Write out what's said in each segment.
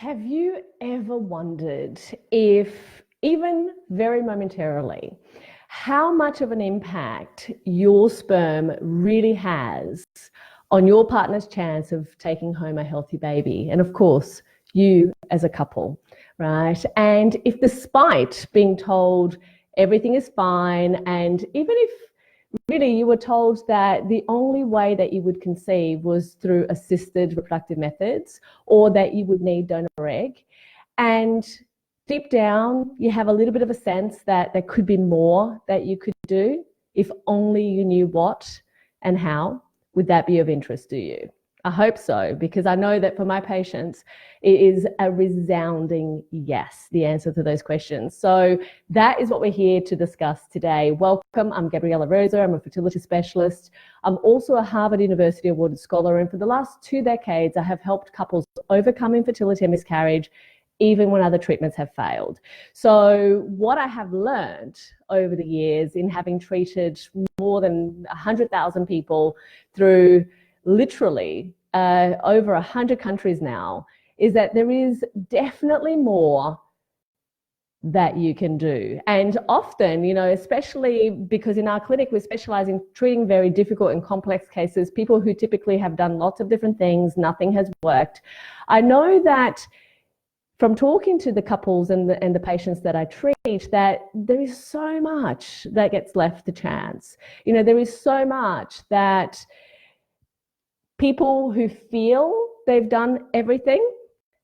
Have you ever wondered if, even very momentarily, how much of an impact your sperm really has on your partner's chance of taking home a healthy baby? And of course, you as a couple, right? And if despite being told everything is fine, and even if really you were told that the only way that you would conceive was through assisted reproductive methods, or that you would need donor egg, and deep down you have a little bit of a sense that there could be more that you could do if only you knew what and how, would that be of interest to you? I hope so, because I know that for my patients, it is a resounding yes, the answer to those questions. So that is what we're here to discuss today. Welcome, I'm Gabriela Rosa, I'm a fertility specialist. I'm also a Harvard University awarded scholar, and for the last 2 decades, I have helped couples overcome infertility and miscarriage, even when other treatments have failed. So what I have learned over the years in having treated more than 100,000 people through literally over 100 countries now, is that there is definitely more that you can do. And often, especially because in our clinic, we specialize in treating very difficult and complex cases, people who typically have done lots of different things, nothing has worked. I know that from talking to the couples and the patients that I treat, that there is so much that gets left to chance. There is so much that people who feel they've done everything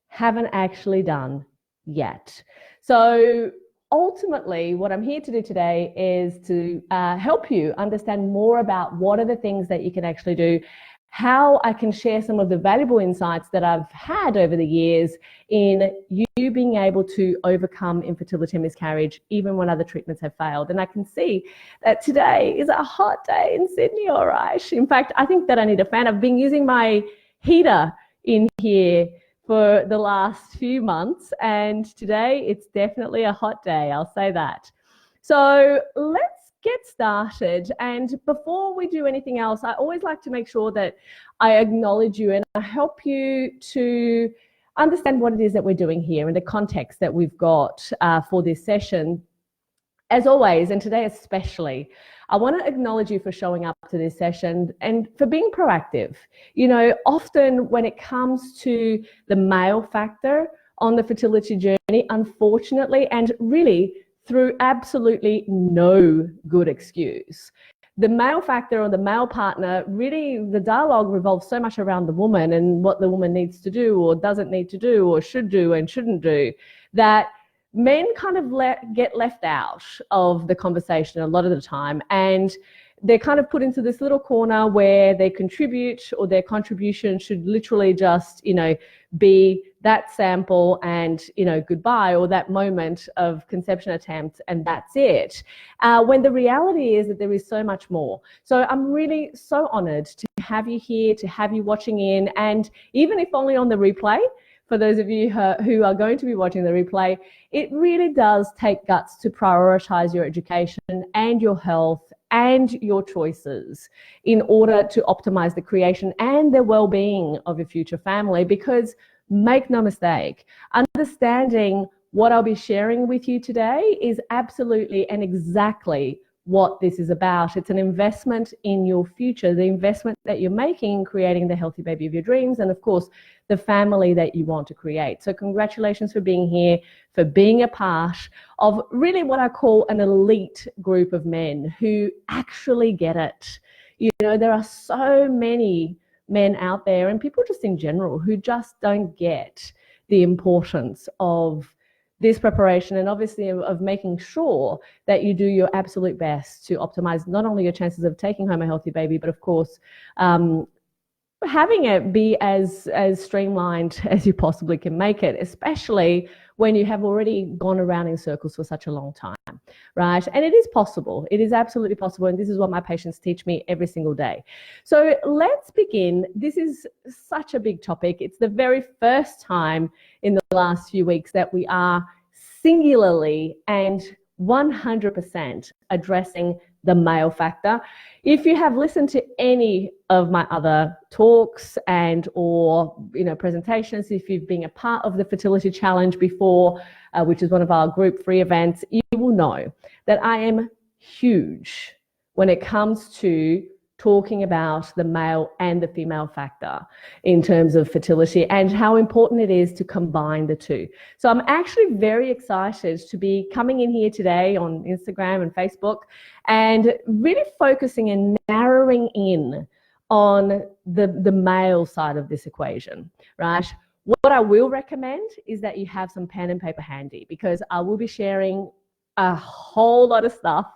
haven't actually done yet. So ultimately, what I'm here to do today is to help you understand more about what are the things that you can actually do, how I can share some of the valuable insights that I've had over the years in you being able to overcome infertility and miscarriage, even when other treatments have failed. And I can see that today is a hot day in Sydney, all right. In fact, I think that I need a fan. I've been using my heater in here for the last few months, and today it's definitely a hot day, I'll say that. So let's get started. And before we do anything else, I always like to make sure that I acknowledge you and I help you to understand what it is that we're doing here and the context that we've got for this session. As always, and today especially, I want to acknowledge you for showing up to this session and for being proactive. Often when it comes to the male factor on the fertility journey, unfortunately, and really through absolutely no good excuse, the male factor or the male partner, really the dialogue revolves so much around the woman and what the woman needs to do or doesn't need to do or should do and shouldn't do, that men kind of get left out of the conversation a lot of the time, and they're kind of put into this little corner where they contribute, or their contribution should literally just, be that sample and, goodbye, or that moment of conception attempt and that's it. When the reality is that there is so much more. So I'm really so honored to have you here, to have you watching in, and even if only on the replay, for those of you who are going to be watching the replay, it really does take guts to prioritize your education and your health and your choices in order to optimize the creation and the well-being of your future family. Because make no mistake, understanding what I'll be sharing with you today is absolutely and exactly what this is about. It's an investment in your future, the investment that you're making in creating the healthy baby of your dreams, and of course, the family that you want to create. So congratulations for being here, for being a part of really what I call an elite group of men who actually get it. There are so many men out there, and people just in general, who just don't get the importance of this preparation, and obviously of making sure that you do your absolute best to optimize not only your chances of taking home a healthy baby, but of course, having it be as streamlined as you possibly can make it, especially when you have already gone around in circles for such a long time, right? And it is possible. It is absolutely possible. And this is what my patients teach me every single day. So let's begin. This is such a big topic. It's the very first time in the last few weeks that we are singularly and 100% addressing the male factor. If you have listened to any of my other talks and or presentations, if you've been a part of the Fertility Challenge before, which is one of our group free events, you will know that I am huge when it comes to talking about the male and the female factor in terms of fertility and how important it is to combine the two. So I'm actually very excited to be coming in here today on Instagram and Facebook and really focusing and narrowing in on the male side of this equation, right? What I will recommend is that you have some pen and paper handy, because I will be sharing a whole lot of stuff,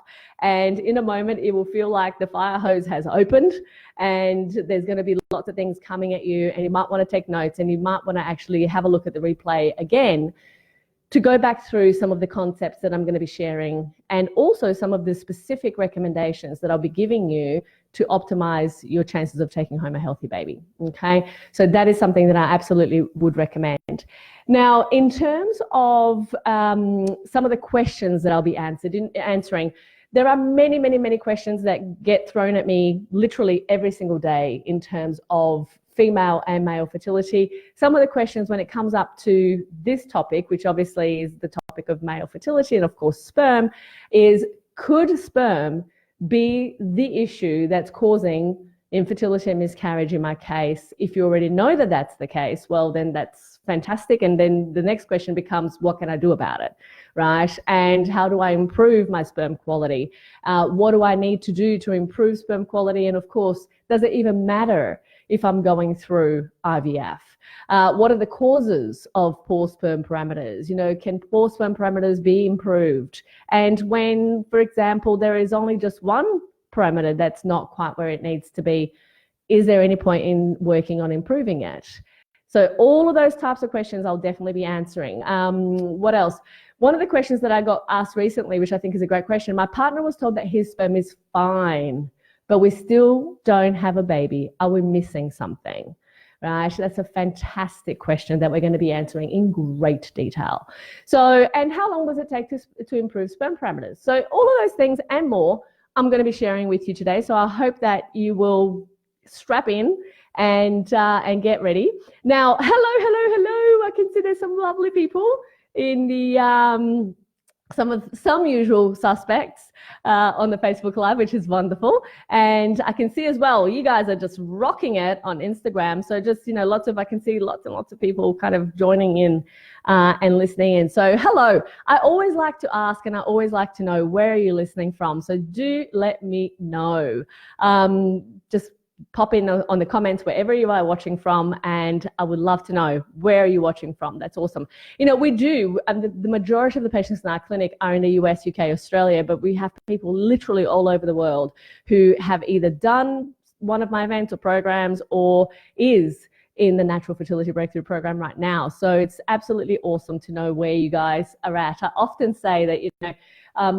and in a moment it will feel like the fire hose has opened and there's going to be lots of things coming at you, and you might want to take notes, and you might want to actually have a look at the replay again to go back through some of the concepts that I'm going to be sharing, and also some of the specific recommendations that I'll be giving you to optimize your chances of taking home a healthy baby. Okay, so that is something that I absolutely would recommend. Now, in terms of some of the questions that I'll be answering, there are many, many, many questions that get thrown at me literally every single day in terms of female and male fertility. Some of the questions when it comes up to this topic, which obviously is the topic of male fertility and of course sperm, is could sperm be the issue that's causing infertility and miscarriage in my case? If you already know that that's the case, well, then that's fantastic. And then the next question becomes, what can I do about it, right? And how do I improve my sperm quality? What do I need to do to improve sperm quality? And of course, does it even matter if I'm going through IVF? What are the causes of poor sperm parameters? Can poor sperm parameters be improved? And when, for example, there is only just one parameter that's not quite where it needs to be, is there any point in working on improving it? So all of those types of questions I'll definitely be answering. What else? One of the questions that I got asked recently, which I think is a great question, my partner was told that his sperm is fine, but we still don't have a baby. Are we missing something? Right? That's a fantastic question that we're going to be answering in great detail. So, and how long does it take to improve sperm parameters? So all of those things and more, I'm going to be sharing with you today. So I hope that you will strap in and get ready. Now, hello. I can see there's some lovely people in the some usual suspects on the Facebook Live, which is wonderful. And I can see as well, you guys are just rocking it on Instagram. So just, I can see lots and lots of people kind of joining in and listening in. So hello, I always like to ask and I always like to know, where are you listening from? So do let me know. Just pop in on the comments wherever you are watching from, and I would love to know, where are you watching from? That's awesome. We do, the majority of the patients in our clinic are in the US, UK, Australia, but we have people literally all over the world who have either done one of my events or programs or is in the Natural Fertility Breakthrough Program right now. So it's absolutely awesome to know where you guys are at. I often say that,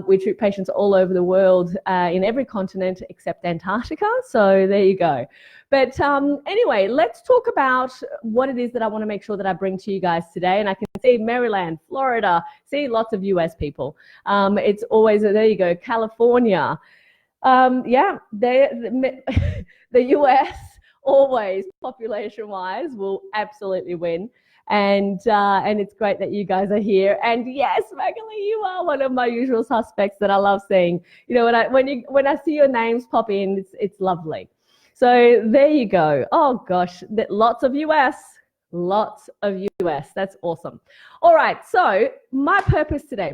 we treat patients all over the world in every continent except Antarctica. So there you go. But anyway, let's talk about what it is that I want to make sure that I bring to you guys today. And I can see Maryland, Florida, see lots of US people. It's always, there you go, California. The US always, population-wise, will absolutely win. And it's great that you guys are here. And yes, Magali, you are one of my usual suspects that I love seeing. When I see your names pop in, it's lovely. So there you go. Oh gosh, lots of US. That's awesome. All right, so my purpose today,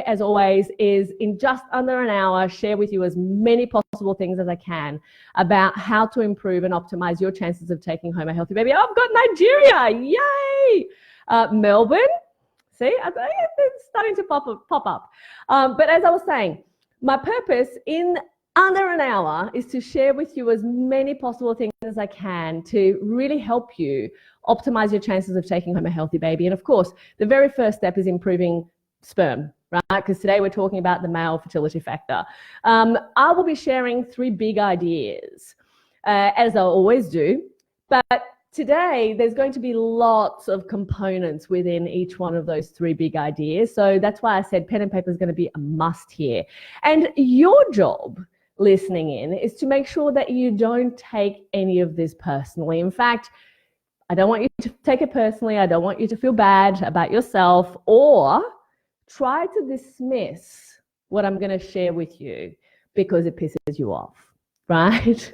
as always, is in just under an hour, share with you as many possible things as I can about how to improve and optimize your chances of taking home a healthy baby. Oh, I've got Nigeria, yay! Melbourne, see, I think it's starting to pop up. But as I was saying, my purpose in under an hour is to share with you as many possible things as I can to really help you optimize your chances of taking home a healthy baby. And of course, the very first step is improving sperm, right? Because today we're talking about the male fertility factor. I will be sharing 3 big ideas, as I always do. But today there's going to be lots of components within each one of those three big ideas. So that's why I said pen and paper is going to be a must here. And your job listening in is to make sure that you don't take any of this personally. In fact, I don't want you to take it personally. I don't want you to feel bad about yourself or try to dismiss what I'm going to share with you because it pisses you off, right?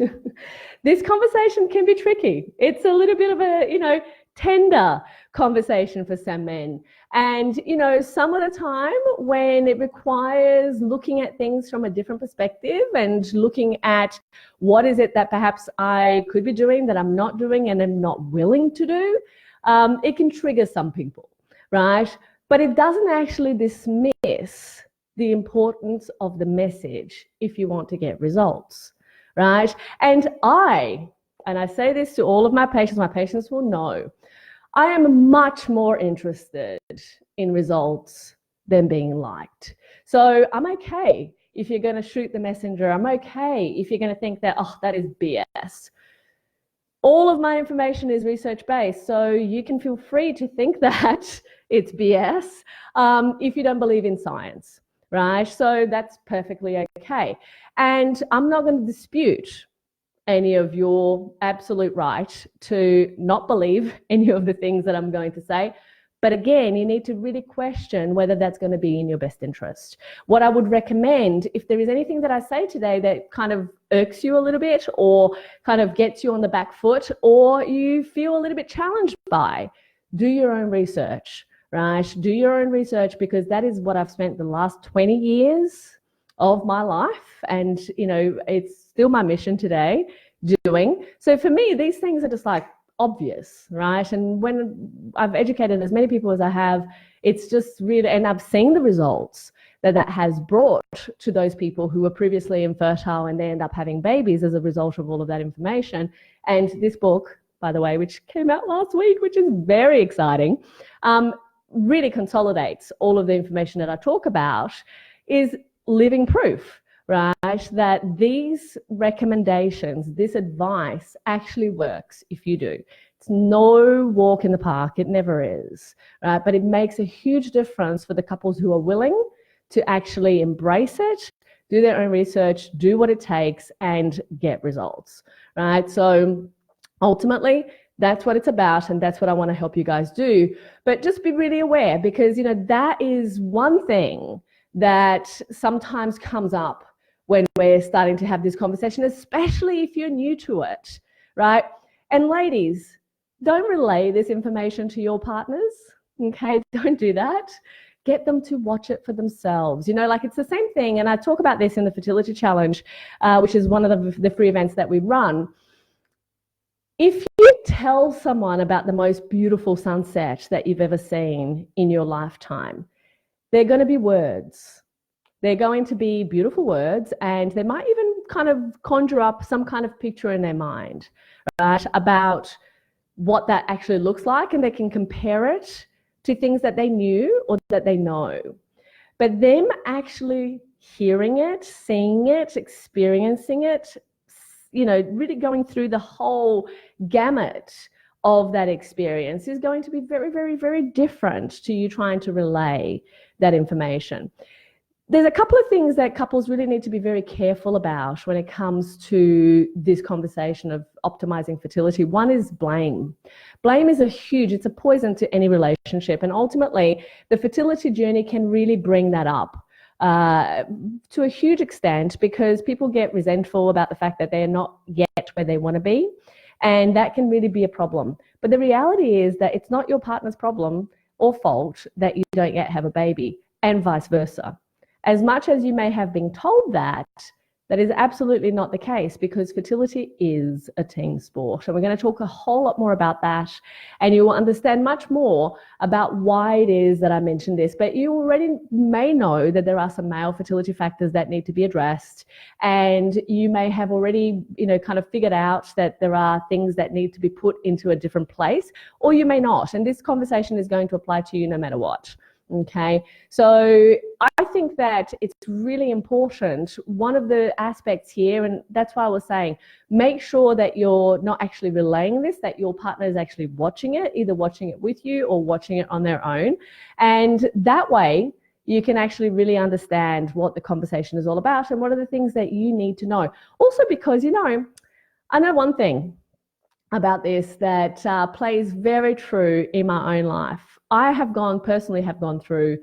This conversation can be tricky. It's a little bit of a, tender conversation for some men. And, some of the time when it requires looking at things from a different perspective and looking at what is it that perhaps I could be doing that I'm not doing and am not willing to do, it can trigger some people, right? But it doesn't actually dismiss the importance of the message if you want to get results, right? And I say this to all of my patients will know, I am much more interested in results than being liked. So I'm okay if you're going to shoot the messenger. I'm okay if you're going to think that, that is BS. All of my information is research-based, so you can feel free to think that it's BS if you don't believe in science, right? So that's perfectly okay. And I'm not going to dispute any of your absolute right to not believe any of the things that I'm going to say. But again, you need to really question whether that's going to be in your best interest. What I would recommend, if there is anything that I say today that kind of irks you a little bit or kind of gets you on the back foot or you feel a little bit challenged by, do your own research, right? Do your own research, because that is what I've spent the last 20 years of my life. And, it's still my mission today doing. So for me, these things are just like obvious, right? And when I've educated as many people as I have, it's just really, and I've seen the results that has brought to those people who were previously infertile and they end up having babies as a result of all of that information. And this book, by the way, which came out last week, which is very exciting, really consolidates all of the information that I talk about, is living proof, right, that these recommendations, this advice actually works if you do. It's no walk in the park, it never is, right? But it makes a huge difference for the couples who are willing to actually embrace it, do their own research, do what it takes, and get results, right? So ultimately, that's what it's about, and that's what I want to help you guys do. But just be really aware, because that is one thing that sometimes comes up when we're starting to have this conversation, especially if you're new to it, right? And ladies, don't relay this information to your partners, okay? Don't do that. Get them to watch it for themselves. It's the same thing, and I talk about this in the Fertility Challenge, which is one of the free events that we run. If you tell someone about the most beautiful sunset that you've ever seen in your lifetime, they're going to be words. They're going to be beautiful words, and they might even kind of conjure up some kind of picture in their mind, right, about what that actually looks like, and they can compare it to things that they knew or that they know. But them actually hearing it, seeing it, experiencing it, really going through the whole gamut of that experience is going to be very, very, very different to you trying to relay that information. There's a couple of things that couples really need to be very careful about when it comes to this conversation of optimizing fertility. One is blame. Blame is it's a poison to any relationship. And ultimately, the fertility journey can really bring that up to a huge extent, because people get resentful about the fact that they're not yet where they want to be. And that can really be a problem. But the reality is that it's not your partner's problem or fault that you don't yet have a baby, and vice versa. As much as you may have been told that is absolutely not the case, because fertility is a team sport. And we're going to talk a whole lot more about that, and you will understand much more about why it is that I mentioned this. But you already may know that there are some male fertility factors that need to be addressed, and you may have already, kind of figured out that there are things that need to be put into a different place, or you may not. And this conversation is going to apply to you no matter what. Okay, so I think that it's really important. One of the aspects here, and that's why I was saying, make sure that you're not actually relaying this, that your partner is actually watching it, either watching it with you or watching it on their own. And that way, you can actually really understand what the conversation is all about and what are the things that you need to know. Also, because, I know one thing about this that plays very true in my own life. I personally have gone through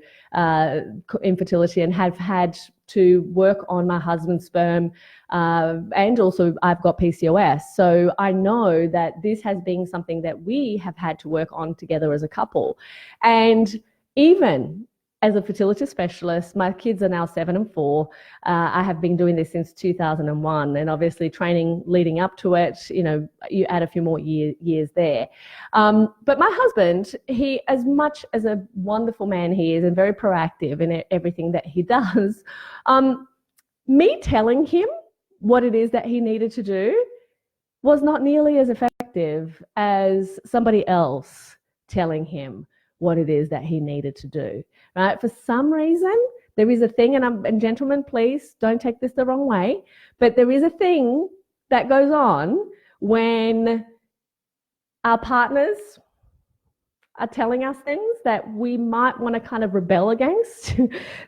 infertility and have had to work on my husband's sperm, and also I've got PCOS. So I know that this has been something that we have had to work on together as a couple. And even as a fertility specialist, my kids are now 7 and 4. I have been doing this since 2001, and obviously training leading up to it, you add a few more years there. But my husband, he, as much as a wonderful man he is and very proactive in everything that he does, me telling him what it is that he needed to do was not nearly as effective as somebody else telling him what it is that he needed to do. Right? For some reason, there is a thing, and gentlemen, please don't take this the wrong way, but there is a thing that goes on when our partners are telling us things that we might want to kind of rebel against,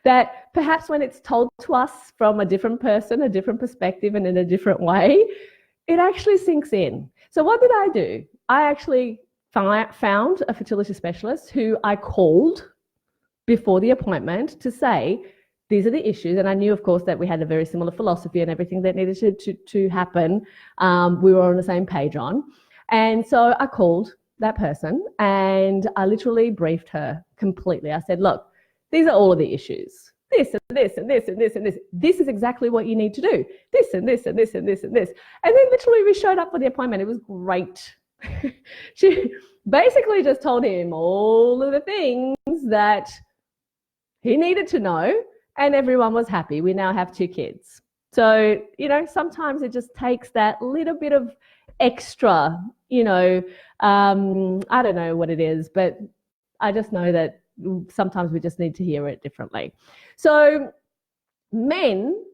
that perhaps when it's told to us from a different person, a different perspective, and in a different way, it actually sinks in. So what did I do? I actually found a fertility specialist who I called before the appointment to say, these are the issues. And I knew, of course, that we had a very similar philosophy and everything that needed to happen. We were on the same page on. And so I called that person and I literally briefed her completely. I said, look, these are all of the issues. This and this and this and this and this. This is exactly what you need to do. This and this and this and this and this. And then literally we showed up for the appointment. It was great. She basically just told him all of the things that he needed to know, and everyone was happy. We now have 2 kids. So, sometimes it just takes that little bit of extra, I don't know what it is, but I just know that sometimes we just need to hear it differently. So men,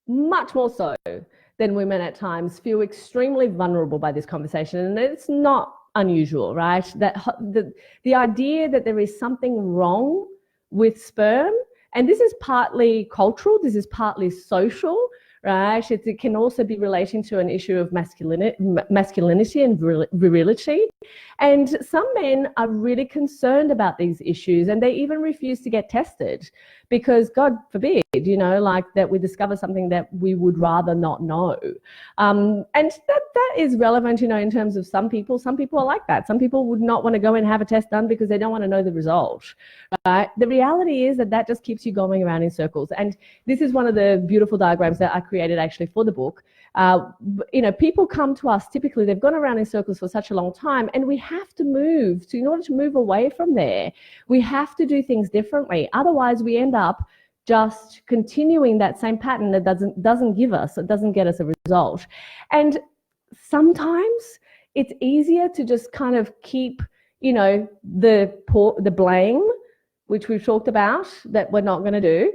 much more so than women at times, feel extremely vulnerable by this conversation. And it's not unusual, right? That the idea that there is something wrong with sperm, and this is partly cultural, this is partly social, right? It can also be relating to an issue of masculinity and virility. And some men are really concerned about these issues, and they even refuse to get tested because, God forbid, that we discover something that we would rather not know. And that is relevant, in terms of some people. Some people are like that. Some people would not want to go and have a test done because they don't want to know the result. Right? The reality is that just keeps you going around in circles. And this is one of the beautiful diagrams that I created actually for the book. People come to us, typically they've gone around in circles for such a long time, and we have to move. So in order to move away from there, we have to do things differently. Otherwise, we end up just continuing that same pattern that doesn't get us a result. And sometimes it's easier to just kind of keep, the blame, which we've talked about that we're not going to do,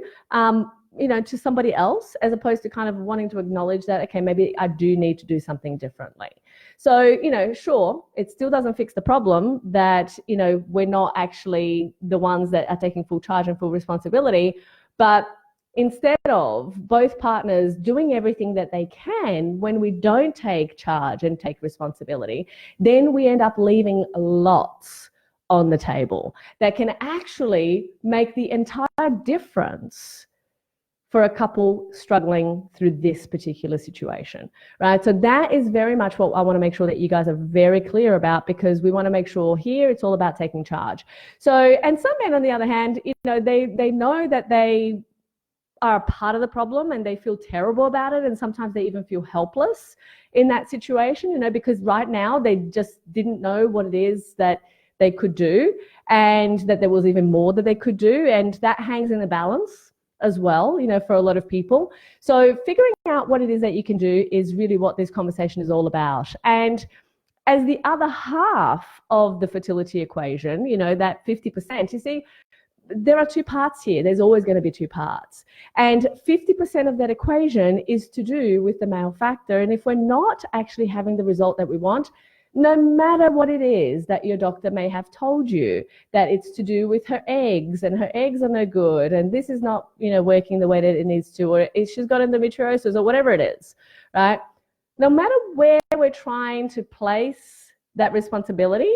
to somebody else, as opposed to kind of wanting to acknowledge that, okay, maybe I do need to do something differently. So, sure, it still doesn't fix the problem that, we're not actually the ones that are taking full charge and full responsibility. But instead of both partners doing everything that they can, when we don't take charge and take responsibility, then we end up leaving lots on the table that can actually make the entire difference for a couple struggling through this particular situation, right? So that is very much what I want to make sure that you guys are very clear about, because we want to make sure here it's all about taking charge. So, and some men on the other hand, they know that they are a part of the problem and they feel terrible about it, and sometimes they even feel helpless in that situation, because right now they just didn't know what it is that they could do, and that there was even more that they could do, and that hangs in the balance as well, for a lot of people. So figuring out what it is that you can do is really what this conversation is all about. And as the other half of the fertility equation, that 50%, you see, there are two parts here. There's always going to be two parts. And 50% of that equation is to do with the male factor. And if we're not actually having the result that we want, no matter what it is that your doctor may have told you, that it's to do with her eggs and her eggs are no good and this is not, working the way that it needs to, or she's got endometriosis or whatever it is, right? No matter where we're trying to place that responsibility,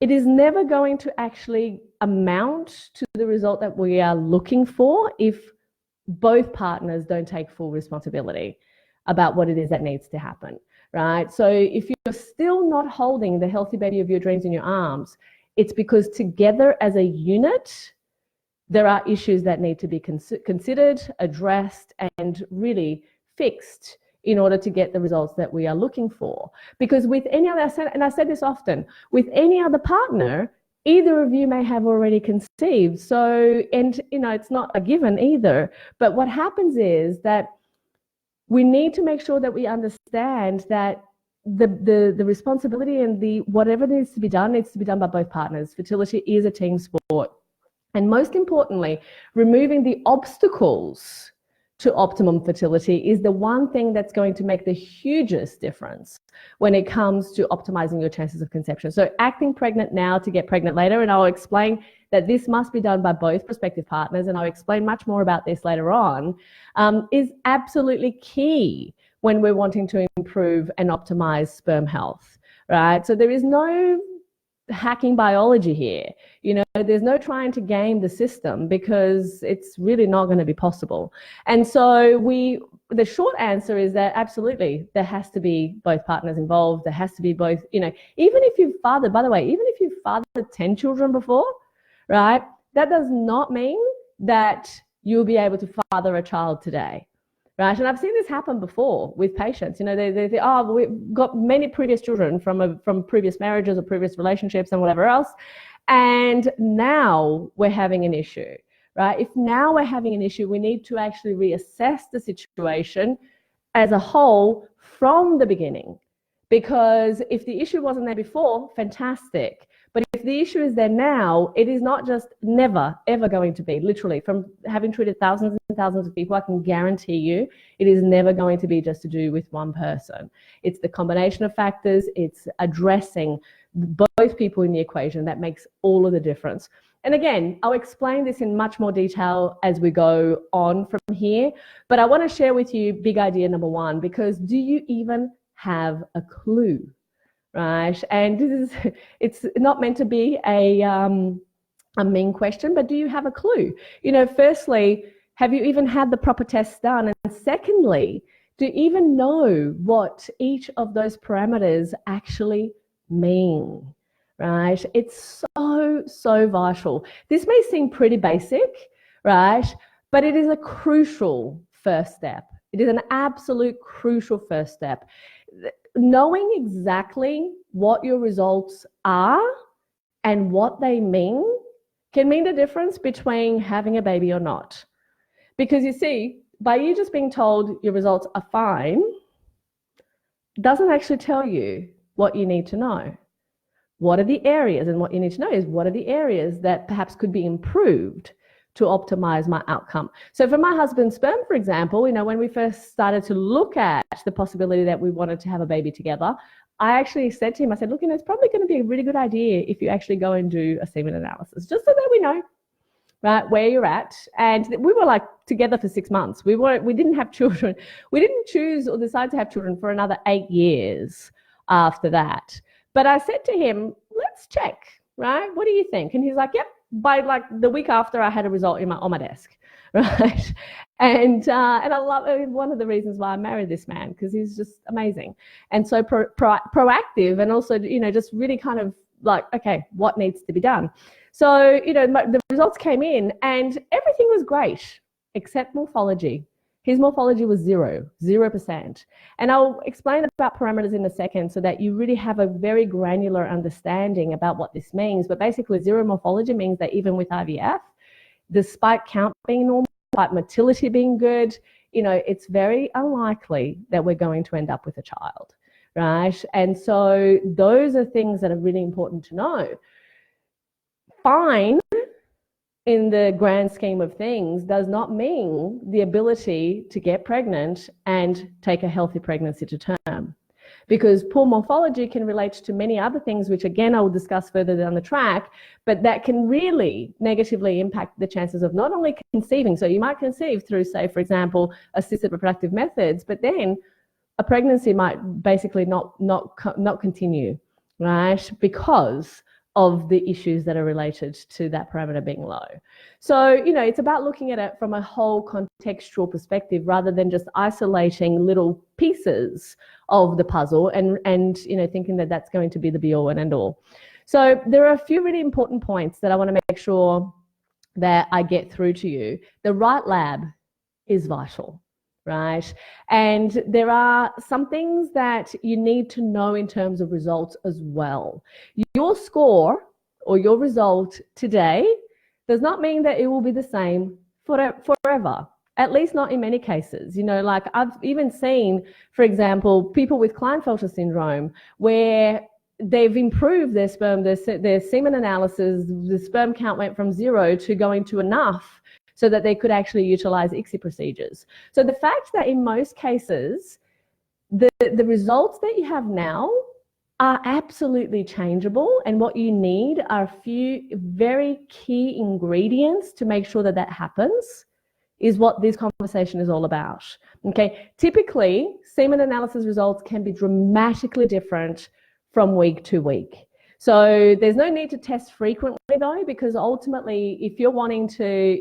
it is never going to actually amount to the result that we are looking for if both partners don't take full responsibility about what it is that needs to happen, right? So if you're still not holding the healthy baby of your dreams in your arms, it's because together as a unit, there are issues that need to be considered, addressed, and really fixed in order to get the results that we are looking for. Because with any other, and I said this often, with any other partner, either of you may have already conceived. So, and it's not a given either. But what happens is that we need to make sure that we understand that the responsibility and the whatever needs to be done by both partners. Fertility is a team sport. And most importantly, removing the obstacles to optimum fertility is the one thing that's going to make the hugest difference when it comes to optimizing your chances of conception. So acting pregnant now to get pregnant later, and I'll explain that this must be done by both prospective partners, and I'll explain much more about this later on, is absolutely key when we're wanting to improve and optimize sperm health, right? So there is no hacking biology here. There's no trying to game the system because it's really not going to be possible. And so the short answer is that absolutely there has to be both partners involved. There has to be both, even if you've fathered, by the way, even if you've fathered 10 children before, right, that does not mean that you'll be able to father a child today. Right. And I've seen this happen before with patients. We've got many previous children from previous marriages or previous relationships and whatever else. And now we're having an issue, right? If now we're having an issue, we need to actually reassess the situation as a whole from the beginning. Because if the issue wasn't there before, fantastic. But if the issue is there now, it is not just never, ever going to be, literally, from having treated thousands and thousands of people, I can guarantee you, it is never going to be just to do with one person. It's the combination of factors, it's addressing both people in the equation that makes all of the difference. And again, I'll explain this in much more detail as we go on from here, but I want to share with you big idea number one, because do you even have a clue? Right, and it's not meant to be a mean question, but do you have a clue? Firstly, have you even had the proper tests done? And secondly, do you even know what each of those parameters actually mean? Right, it's so vital. This may seem pretty basic, right, but it is a crucial first step. It is an absolute crucial first step. Knowing exactly what your results are and what they mean can mean the difference between having a baby or not. Because you see, by you just being told your results are fine, doesn't actually tell you what you need to know. What are the areas? And what you need to know is what are the areas that perhaps could be improved to optimize my outcome. So for my husband's sperm, for example, when we first started to look at the possibility that we wanted to have a baby together, I actually said to him, I said, look, it's probably going to be a really good idea if you actually go and do a semen analysis, just so that we know, right, where you're at. And we were together for 6 months. We didn't have children. We didn't choose or decide to have children for another 8 years after that. But I said to him, let's check, right? What do you think? And he's like, yep. By the week after, I had a result on my desk, right? And I love one of the reasons why I married this man, because he's just amazing and so proactive, and also just really kind of okay, what needs to be done? So the results came in and everything was great except morphology. His morphology was 0%. And I'll explain about parameters in a second so that you really have a very granular understanding about what this means. But basically, zero morphology means that even with IVF, despite count being normal, despite motility being good, it's very unlikely that we're going to end up with a child, right? And so those are things that are really important to know. Fine in the grand scheme of things, does not mean the ability to get pregnant and take a healthy pregnancy to term. Because poor morphology can relate to many other things, which again I will discuss further down the track, but that can really negatively impact the chances of not only conceiving, so you might conceive through, say, for example, assisted reproductive methods, but then a pregnancy might basically not continue, right? Because of the issues that are related to that parameter being low. So, it's about looking at it from a whole contextual perspective rather than just isolating little pieces of the puzzle and thinking that that's going to be the be all and end all. So there are a few really important points that I want to make sure that I get through to you. The right lab is vital, right? And there are some things that you need to know in terms of results as well. Your score or your result today does not mean that it will be the same forever, at least not in many cases. Like I've even seen, for example, people with Klinefelter syndrome where they've improved their sperm, their semen analysis, the sperm count went from 0 to going to enough so that they could actually utilize ICSI procedures. So the fact that in most cases, the results that you have now are absolutely changeable, and what you need are a few very key ingredients to make sure that that happens is what this conversation is all about. Okay, typically semen analysis results can be dramatically different from week to week. So there's no need to test frequently though, because ultimately if you're wanting to,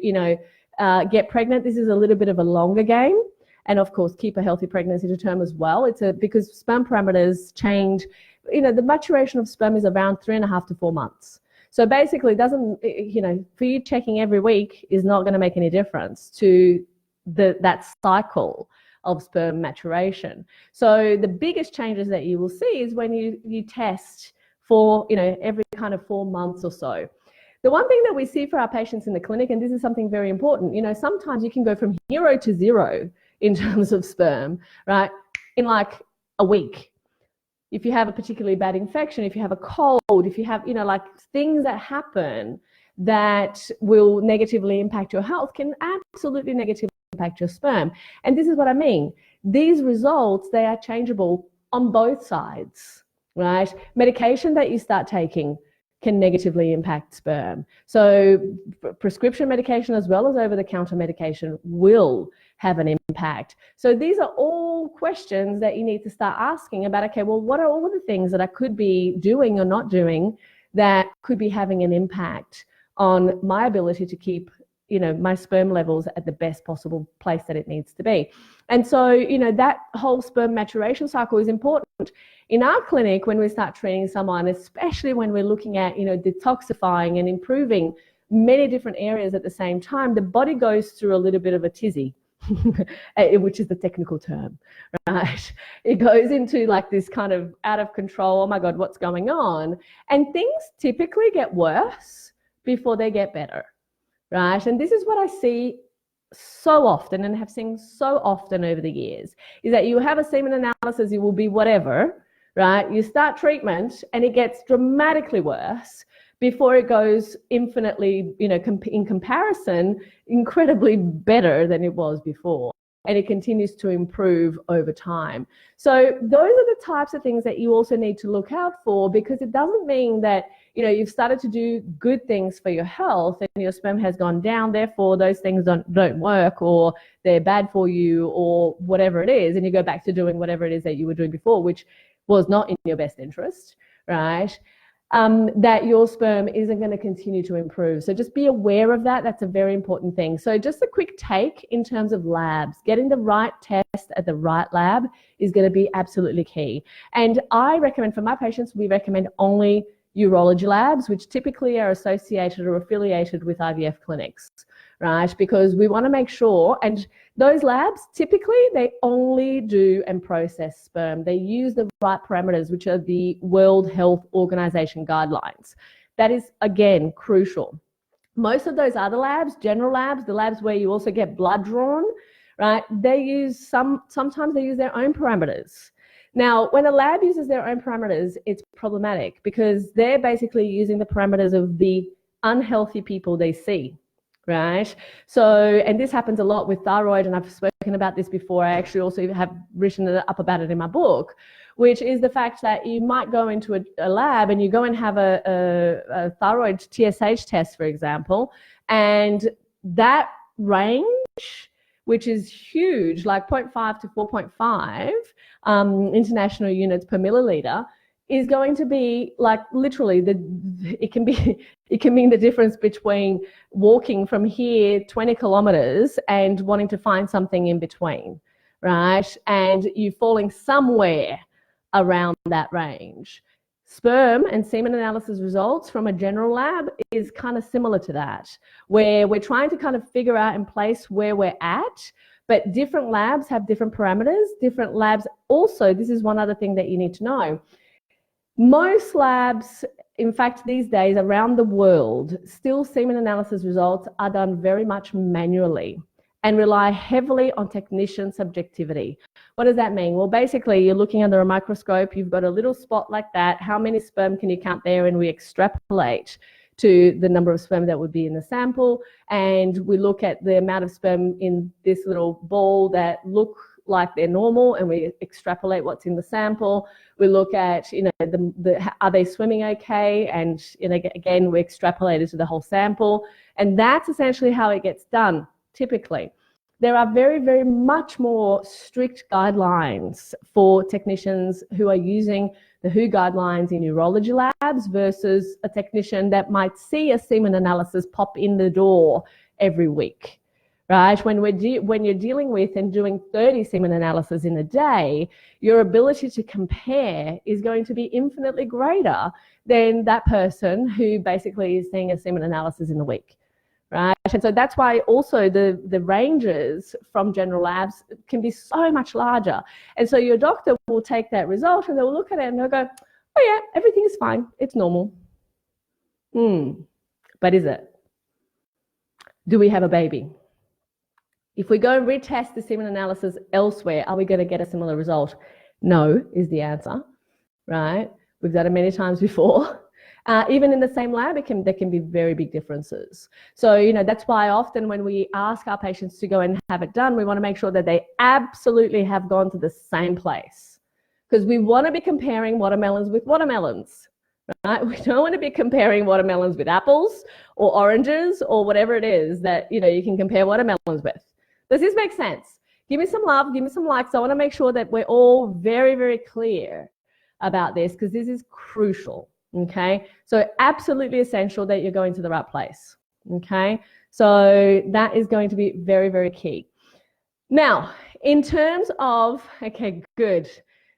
get pregnant, this is a little bit of a longer game. And of course, keep a healthy pregnancy to term as well. Because sperm parameters change, the maturation of sperm is around 3.5 to 4 months. So basically for you checking every week is not going to make any difference to that cycle of sperm maturation. So the biggest changes that you will see is when you test for, every kind of 4 months or so. The one thing that we see for our patients in the clinic, and this is something very important, sometimes you can go from 0 to 0 in terms of sperm, right, in like a week. If you have a particularly bad infection, if you have a cold, if you have, like things that happen that will negatively impact your health can absolutely negatively impact your sperm. And this is what I mean. These results, they are changeable on both sides, right? Medication that you start taking can negatively impact sperm. So prescription medication as well as over-the-counter medication will have an impact. So these are all questions that you need to start asking about, okay, well, what are all of the things that I could be doing or not doing that could be having an impact on my ability to keep my sperm levels at the best possible place that it needs to be. And so, that whole sperm maturation cycle is important. In our clinic, when we start treating someone, especially when we're looking at, detoxifying and improving many different areas at the same time, the body goes through a little bit of a tizzy, which is the technical term, right? It goes into like this kind of out of control, oh my God, what's going on? And things typically get worse before they get better. Right. And this is what I see so often and have seen so often over the years is that you have a semen analysis, you will be whatever, right? You start treatment and it gets dramatically worse before it goes infinitely, in comparison, incredibly better than it was before. And it continues to improve over time. So those are the types of things that you also need to look out for, because it doesn't mean that, you've started to do good things for your health and your sperm has gone down, therefore those things don't work or they're bad for you or whatever it is, and you go back to doing whatever it is that you were doing before, which was not in your best interest, right? That your sperm isn't going to continue to improve. So just be aware of that. That's a very important thing. So just a quick take in terms of labs. Getting the right test at the right lab is going to be absolutely key. And I recommend for my patients, we recommend only urology labs, which typically are associated or affiliated with IVF clinics, right? Because we want to make sure, and those labs, typically, they only do and process sperm. They use the right parameters, which are the World Health Organization guidelines. That is, again, crucial. Most of those other labs, general labs, the labs where you also get blood drawn, right? They use sometimes they use their own parameters. Now, when a lab uses their own parameters, it's problematic because they're basically using the parameters of the unhealthy people they see. right? So, and this happens a lot with thyroid, and I've spoken about this before. I actually also have written up about it in my book, which is the fact that you might go into a lab and you go and have a thyroid TSH test, for example, and that range, which is huge, like 0.5 to 4.5 international units per milliliter, is going to be like literally it can mean the difference between walking from here 20 kilometers and wanting to find something in between, right? And you falling somewhere around that range. Sperm and semen analysis results from a general lab is kind of similar to that, where we're trying to kind of figure out and place where we're at, but different labs have different parameters. Different labs also, this is one other thing that you need to know. Most labs, in fact, these days around the world, still semen analysis results are done very much manually and rely heavily on technician subjectivity. What does that mean? Well, basically, you're looking under a microscope, you've got a little spot like that. How many sperm can you count there? And we extrapolate to the number of sperm that would be in the sample. And we look at the amount of sperm in this little ball that look like they're normal, and we extrapolate what's in the sample. We look at, you know, are they swimming okay? And, you know, again, we extrapolate it to the whole sample. And that's essentially how it gets done, typically. There are very, very much more strict guidelines for technicians who are using the WHO guidelines in urology labs versus a technician that might see a semen analysis pop in the door every week. Right? When you're dealing with and doing 30 semen analysis in a day, your ability to compare is going to be infinitely greater than that person who basically is seeing a semen analysis in a week, right? And so that's why also the ranges from general labs can be so much larger. And so your doctor will take that result and they'll look at it and they'll go, oh yeah, everything is fine. It's normal. But is it? Do we have a baby? If we go and retest the semen analysis elsewhere, are we going to get a similar result? No, is the answer, right? We've done it many times before. Even in the same lab, there can be very big differences. So, you know, that's why often when we ask our patients to go and have it done, we want to make sure that they absolutely have gone to the same place, because we want to be comparing watermelons with watermelons, right? We don't want to be comparing watermelons with apples or oranges or whatever it is that, you know, you can compare watermelons with. Does this make sense? Give me some love, give me some likes. I want to make sure that we're all very, very clear about this, because this is crucial, okay? So absolutely essential that you're going to the right place, okay? So that is going to be very, very key. Now, in terms of, okay, good.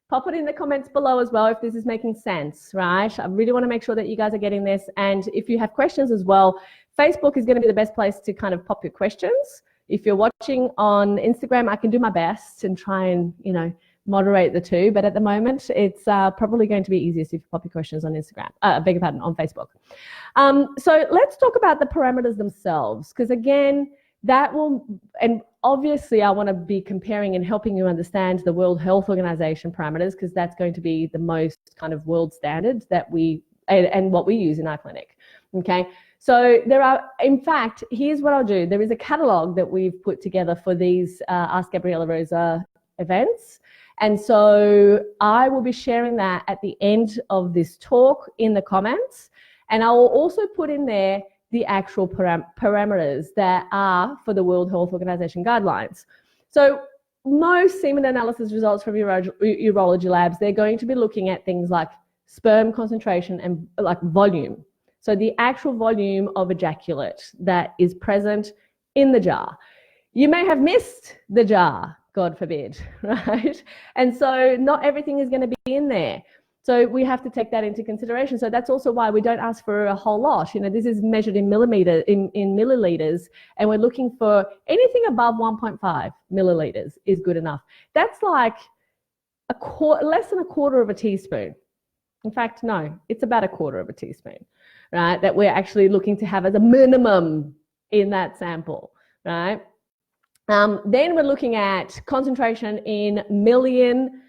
Pop it in the comments below as well if this is making sense, right? I really want to make sure that you guys are getting this. And if you have questions as well, Facebook is going to be the best place to kind of pop your questions. If you're watching on Instagram, I can do my best and try and, you know, moderate the two. But at the moment, it's probably going to be easiest if you pop your questions on Instagram, beg your pardon, on Facebook. So let's talk about the parameters themselves, because again, that will, and obviously I want to be comparing and helping you understand the World Health Organization parameters, because that's going to be the most kind of world standard that and what we use in our clinic, okay? So there are, in fact, here's what I'll do. There is a catalog that we've put together for these Ask Gabriela Rosa events. And so I will be sharing that at the end of this talk in the comments. And I will also put in there the actual parameters that are for the World Health Organization guidelines. So most semen analysis results from urology labs, they're going to be looking at things like sperm concentration and like volume. So the actual volume of ejaculate that is present in the jar. You may have missed the jar, God forbid, right? And so not everything is going to be in there. So we have to take that into consideration. So that's also why we don't ask for a whole lot. You know, this is measured in milliliters, and we're looking for anything above 1.5 milliliters is good enough. That's like less than a quarter of a teaspoon. In fact, no, it's about a quarter of a teaspoon, right? That we're actually looking to have as a minimum in that sample, right? Then we're looking at concentration in million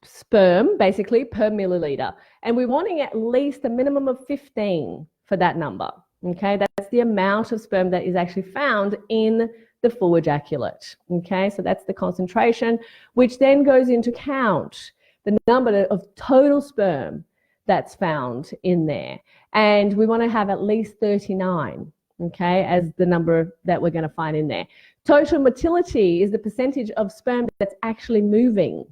sperm, basically, per milliliter. And we're wanting at least a minimum of 15 for that number, Okay, that's the amount of sperm that is actually found in the full ejaculate. Okay, so that's the concentration, which then goes into count the number of total sperm that's found in there. And we want to have at least 39, okay, as the number that we're going to find in there. Total motility is the percentage of sperm that's actually moving.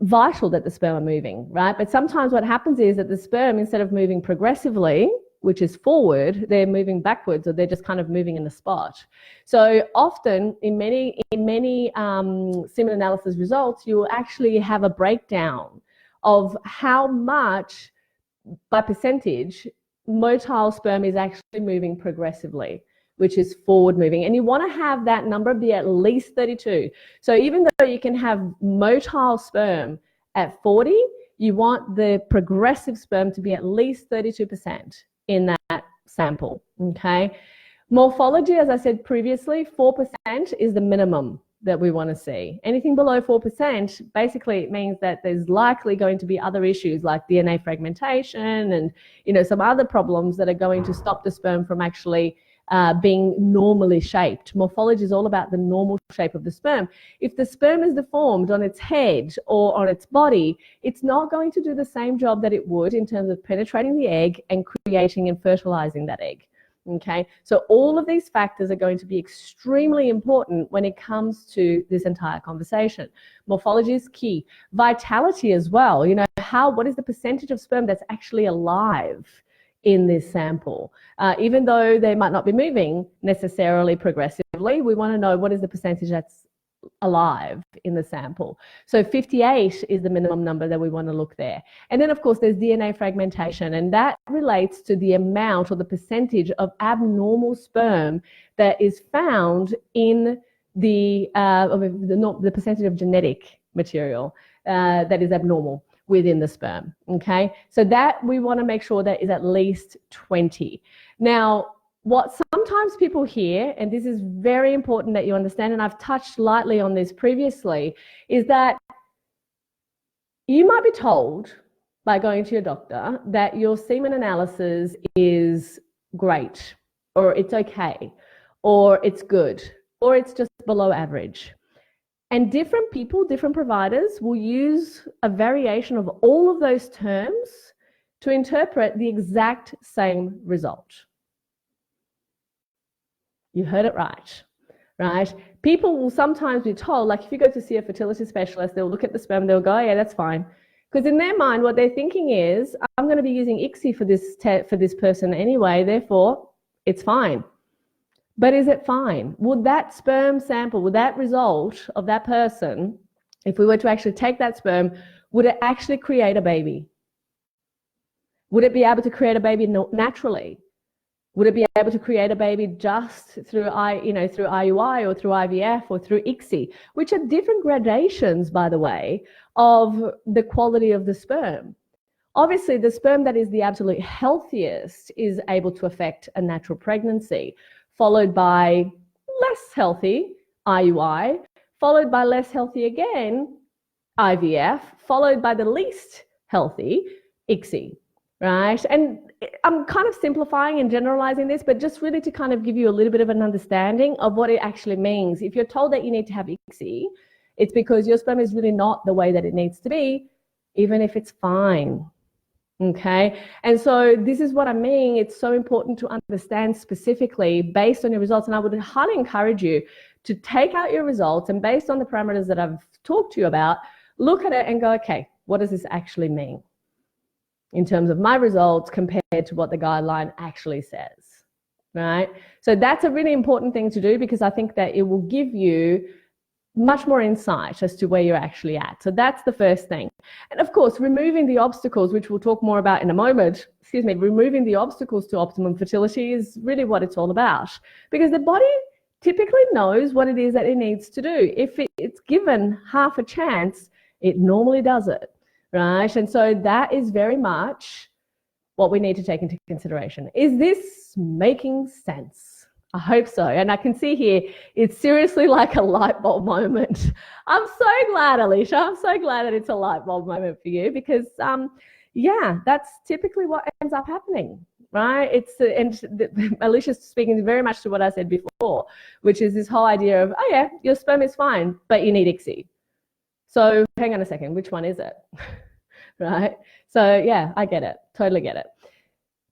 Vital that the sperm are moving, right? But sometimes what happens is that the sperm, instead of moving progressively, which is forward, they're moving backwards, or they're just kind of moving in the spot. So often in many semen analysis results, you will actually have a breakdown of how much by percentage motile sperm is actually moving progressively, which is forward moving. And you want to have that number be at least 32. So even though you can have motile sperm at 40, you want the progressive sperm to be at least 32% in that sample, okay? Morphology, as I said previously, 4% is the minimum that we want to see. Anything below 4%, basically it means that there's likely going to be other issues like DNA fragmentation and, you know, some other problems that are going to stop the sperm from actually being normally shaped. Morphology is all about the normal shape of the sperm. If the sperm is deformed on its head or on its body, it's not going to do the same job that it would in terms of penetrating the egg and creating and fertilizing that egg. Okay, so all of these factors are going to be extremely important when it comes to this entire conversation. Morphology is key. Vitality as well. You know, what is the percentage of sperm that's actually alive in this sample? Even though they might not be moving necessarily progressively, we want to know what is the percentage that's alive in the sample. So 58 is the minimum number that we want to look there. And then of course there's DNA fragmentation, and that relates to the amount or the percentage of abnormal sperm that is found in the percentage of genetic material that is abnormal within the sperm. Okay, so that we want to make sure that is at least 20. Now, what sometimes people hear, and this is very important that you understand, and I've touched lightly on this previously, is that you might be told by going to your doctor that your semen analysis is great, or it's okay, or it's good, or it's just below average. And different people, different providers will use a variation of all of those terms to interpret the exact same result. You heard it right, right? People will sometimes be told, like if you go to see a fertility specialist, they'll look at the sperm, they'll go, oh, yeah, that's fine. Because in their mind, what they're thinking is, I'm going to be using ICSI for this person anyway, therefore it's fine. But is it fine? Would that sperm sample, would that result of that person, if we were to actually take that sperm, would it actually create a baby? Would it be able to create a baby naturally? Would it be able to create a baby just through through IUI or through IVF or through ICSI, which are different gradations, by the way, of the quality of the sperm? Obviously, the sperm that is the absolute healthiest is able to affect a natural pregnancy, followed by less healthy IUI, followed by less healthy again IVF, followed by the least healthy ICSI, right? And I'm kind of simplifying and generalizing this, but just really to kind of give you a little bit of an understanding of what it actually means. If you're told that you need to have ICSI, it's because your sperm is really not the way that it needs to be, even if it's fine. Okay, and so this is what I mean. It's so important to understand specifically based on your results, and I would highly encourage you to take out your results and based on the parameters that I've talked to you about, look at it and go, okay, what does this actually mean in terms of my results compared to what the guideline actually says, right? So that's a really important thing to do, because I think that it will give you much more insight as to where you're actually at. So that's the first thing. And of course, removing the obstacles, which we'll talk more about in a moment, removing the obstacles to optimum fertility is really what it's all about, because the body typically knows what it is that it needs to do. If it's given half a chance, it normally does it, right? And so that is very much what we need to take into consideration. Is this making sense? I hope so. And I can see here, it's seriously like a light bulb moment. I'm so glad, Alicia. I'm so glad that it's a light bulb moment for you, because, yeah, that's typically what ends up happening, right? Alicia's speaking very much to what I said before, which is this whole idea of, oh yeah, your sperm is fine, but you need ICSI. So hang on a second, which one is it? Right? So yeah, I get it. Totally get it.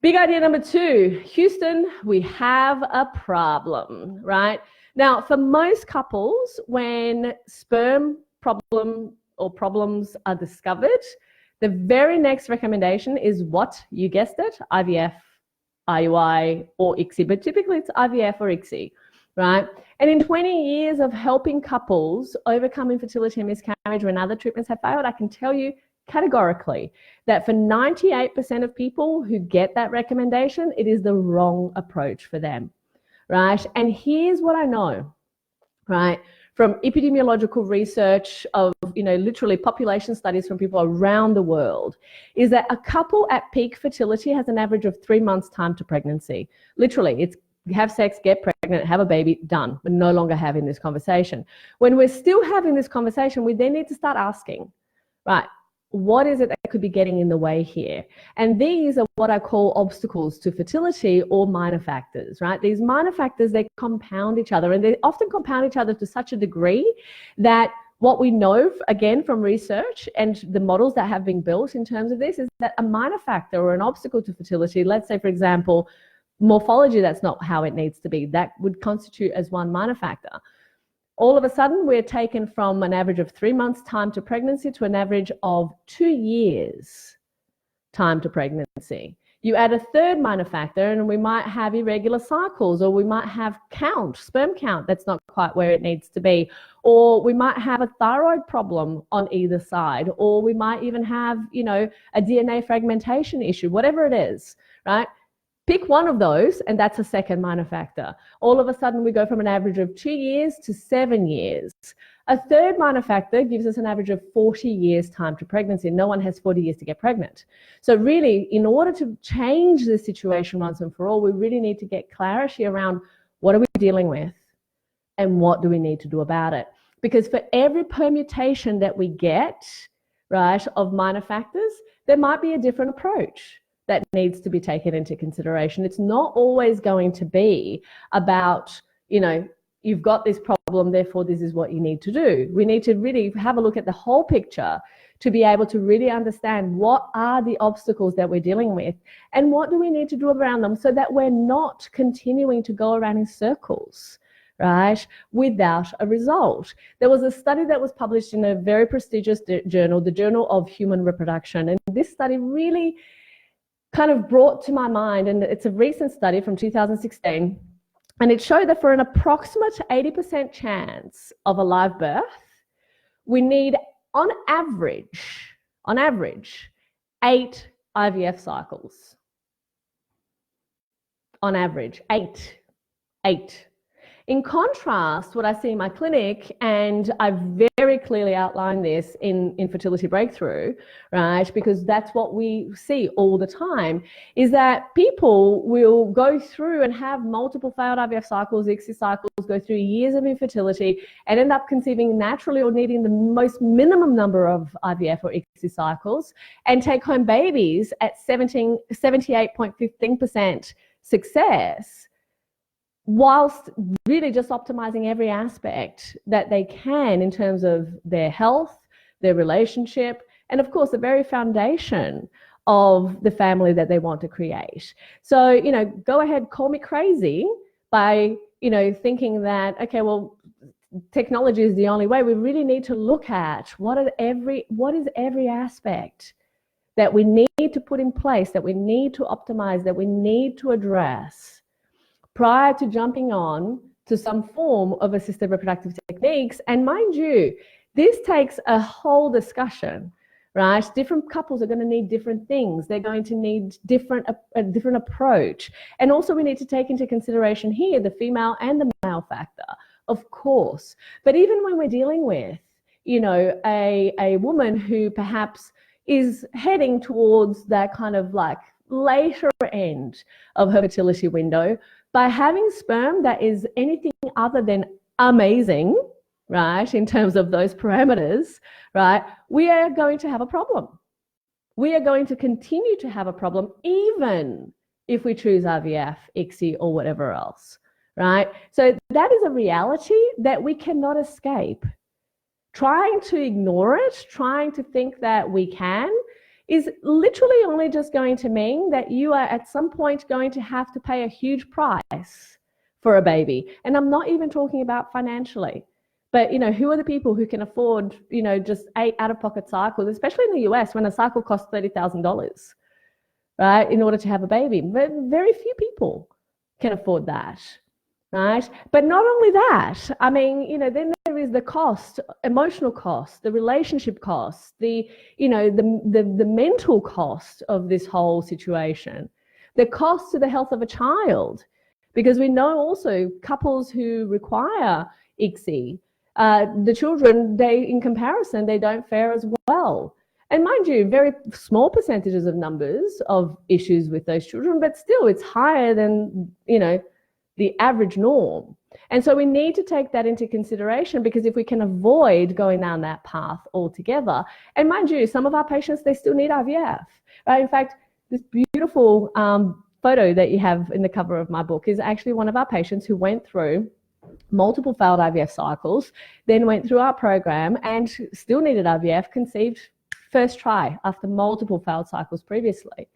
Big idea number 2, Houston, we have a problem, right? Now, for most couples, when sperm problems are discovered, the very next recommendation is what? You guessed it, IVF, IUI, or ICSI, but typically it's IVF or ICSI, right? And in 20 years of helping couples overcome infertility and miscarriage when other treatments have failed, I can tell you categorically that for 98% of people who get that recommendation, it is the wrong approach for them, right? And here's what I know, right, from epidemiological research of, literally population studies from people around the world, is that a couple at peak fertility has an average of 3 months time to pregnancy. Literally, it's have sex, get pregnant, have a baby, done. We're no longer having this conversation. When we're still having this conversation, we then need to start asking, right, what is it that could be getting in the way here? And these are what I call obstacles to fertility, or minor factors, right? These minor factors, they compound each other, and they often compound each other to such a degree that what we know, again, from research and the models that have been built in terms of this, is that a minor factor or an obstacle to fertility, let's say, for example, morphology, that's not how it needs to be, that would constitute as one minor factor. All of a sudden, we're taken from an average of 3 months time to pregnancy to an average of 2 years time to pregnancy. You add a third minor factor and we might have irregular cycles, or we might have sperm count that's not quite where it needs to be, or we might have a thyroid problem on either side, or we might even have, a DNA fragmentation issue, whatever it is, right? Pick one of those, and that's a second minor factor. All of a sudden, we go from an average of 2 years to 7 years. A third minor factor gives us an average of 40 years time to pregnancy. No one has 40 years to get pregnant. So really, in order to change the situation once and for all, we really need to get clarity around what are we dealing with and what do we need to do about it. Because for every permutation that we get, right, of minor factors, there might be a different approach that needs to be taken into consideration. It's not always going to be about, you've got this problem, therefore this is what you need to do. We need to really have a look at the whole picture to be able to really understand what are the obstacles that we're dealing with and what do we need to do around them, so that we're not continuing to go around in circles, right, without a result. There was a study that was published in a very prestigious journal, the Journal of Human Reproduction, and this study really kind of brought to my mind, and it's a recent study from 2016, and it showed that for an approximate 80% chance of a live birth, we need on average 8 IVF cycles. On average, 8. In contrast, what I see in my clinic, and I've very clearly outlined this in Fertility Breakthrough, right, because that's what we see all the time, is that people will go through and have multiple failed IVF cycles, ICSI cycles, go through years of infertility and end up conceiving naturally or needing the most minimum number of IVF or ICSI cycles, and take home babies at 78.15% success, whilst really just optimizing every aspect that they can in terms of their health, their relationship, and of course the very foundation of the family that they want to create. So, go ahead, call me crazy by, thinking that, okay, well, technology is the only way. We really need to look at what is every aspect that we need to put in place, that we need to optimize, that we need to address prior to jumping on to some form of assisted reproductive techniques. And mind you, this takes a whole discussion, right? Different couples are going to need different things. They're going to need a different approach. And also we need to take into consideration here the female and the male factor, of course. But even when we're dealing with, a woman who perhaps is heading towards that kind of like later end of her fertility window, by having sperm that is anything other than amazing, right, in terms of those parameters, right, we are going to have a problem. We are going to continue to have a problem even if we choose IVF, ICSI, or whatever else, right? So that is a reality that we cannot escape. Trying to ignore it, trying to think that we can, is literally only just going to mean that you are at some point going to have to pay a huge price for a baby. And I'm not even talking about financially. But, who are the people who can afford, just 8 out-of-pocket cycles, especially in the US when a cycle costs $30,000, right, in order to have a baby? But very few people can afford that, right? But not only that, I mean, then there is the cost, emotional cost, the relationship cost, the mental cost of this whole situation, the cost to the health of a child, because we know also couples who require ICSI, the children, in comparison, they don't fare as well. And mind you, very small percentages of numbers of issues with those children, but still it's higher than, the average norm. And so we need to take that into consideration, because if we can avoid going down that path altogether, and mind you, some of our patients, they still need IVF, right? In fact, this beautiful photo that you have in the cover of my book is actually one of our patients who went through multiple failed IVF cycles, then went through our program and still needed IVF, conceived first try after multiple failed cycles previously.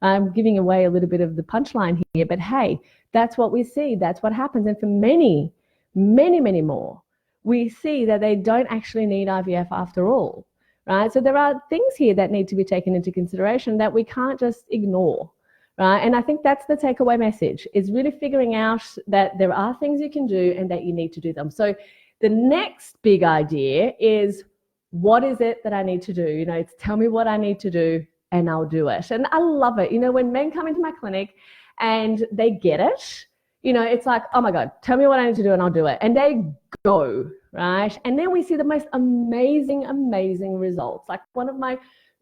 I'm giving away a little bit of the punchline here, but hey, that's what we see. That's what happens. And for many, many, many more, we see that they don't actually need IVF after all, right? So there are things here that need to be taken into consideration that we can't just ignore, right? And I think that's the takeaway message, is really figuring out that there are things you can do and that you need to do them. So the next big idea is, what is it that I need to do? It's tell me what I need to do and I'll do it. And I love it. When men come into my clinic and they get it, it's like, oh my God, tell me what I need to do and I'll do it. And they go, right? And then we see the most amazing, amazing results. Like one of my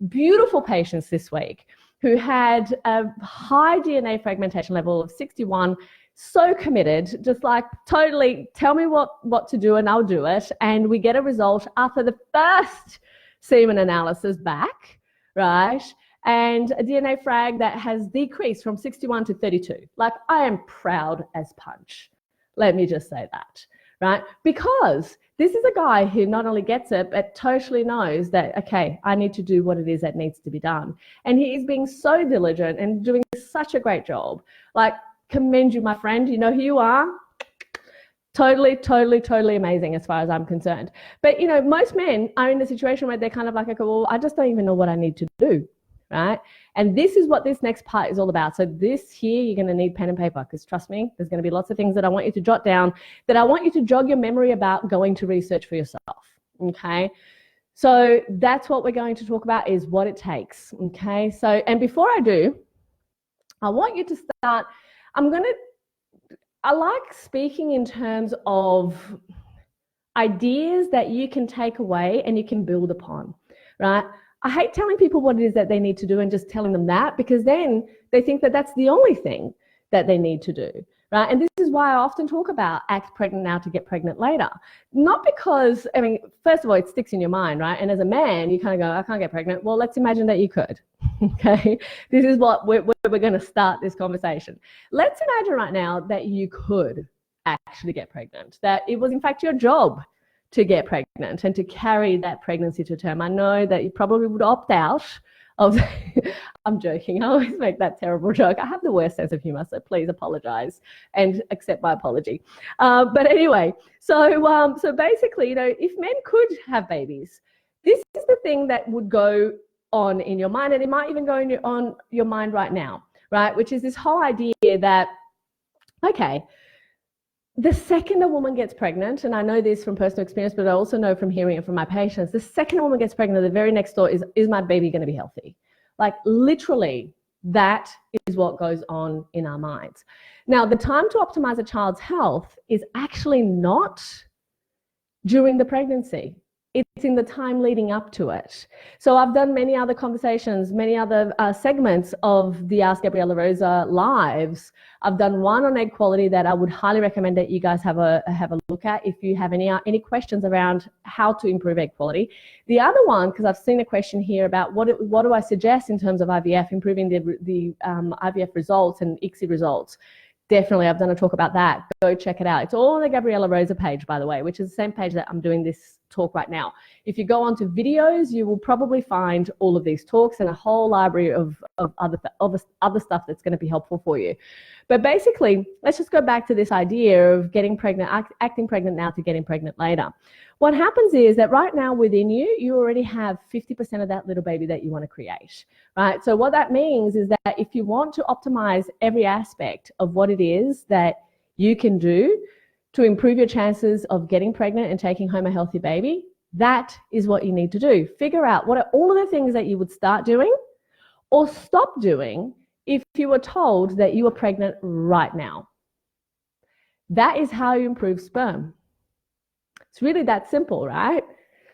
beautiful patients this week who had a high DNA fragmentation level of 61, so committed, just like totally tell me what to do and I'll do it. And we get a result after the first semen analysis back, right? And a DNA frag that has decreased from 61 to 32. Like, I am proud as punch. Let me just say that, right? Because this is a guy who not only gets it, but totally knows that, okay, I need to do what it is that needs to be done. And he is being so diligent and doing such a great job. Like, commend you, my friend. You know who you are. Totally, totally, totally amazing as far as I'm concerned. But, most men are in a situation where they're kind of like, okay, well, I just don't even know what I need to do. Right? And this is what this next part is all about. So this here, you're going to need pen and paper, because trust me, there's going to be lots of things that I want you to jot down, that I want you to jog your memory about going to research for yourself. Okay. So that's what we're going to talk about, is what it takes. Okay. So, and before I do, I want you to start, I like speaking in terms of ideas that you can take away and you can build upon, right? I hate telling people what it is that they need to do and just telling them that, because then they think that that's the only thing that they need to do, right? And this is why I often talk about act pregnant now to get pregnant later. Not because, first of all, it sticks in your mind, right? And as a man, you kind of go, I can't get pregnant. Well, let's imagine that you could, okay? This is what we're going to start this conversation. Let's imagine right now that you could actually get pregnant, that it was in fact your job to get pregnant and to carry that pregnancy to term. I know that you probably would opt out of, I'm joking, I always make that terrible joke. I have the worst sense of humor, so please apologize and accept my apology. But anyway, so basically, if men could have babies, this is the thing that would go on in your mind, and it might even go on your mind right now, right? Which is this whole idea that, okay, the second a woman gets pregnant, and I know this from personal experience, but I also know from hearing it from my patients, the second a woman gets pregnant, the very next thought is my baby going to be healthy? Like, literally, that is what goes on in our minds. Now, the time to optimize a child's health is actually not during the pregnancy. It's it's in the time leading up to it. So I've done many other conversations, many other segments of the Ask Gabriela Rosa lives. I've done one on egg quality that I would highly recommend that you guys have a look at if you have any questions around how to improve egg quality. The other one, because I've seen a question here about what do I suggest in terms of IVF, improving the IVF results and ICSI results. Definitely, I've done a talk about that. Go check it out. It's all on the Gabriela Rosa page, by the way, which is the same page that I'm doing this talk right now. If you go onto videos, you will probably find all of these talks and a whole library of other stuff that's going to be helpful for you. But basically, let's just go back to this idea of getting pregnant, acting pregnant now to getting pregnant later. What happens is that right now within you, you already have 50% of that little baby that you want to create, right? So what that means is that if you want to optimize every aspect of what it is that you can do to improve your chances of getting pregnant and taking home a healthy baby, that is what you need to do. Figure out what are all of the things that you would start doing or stop doing if you were told that you were pregnant right now. That is how you improve sperm. It's really that simple, right?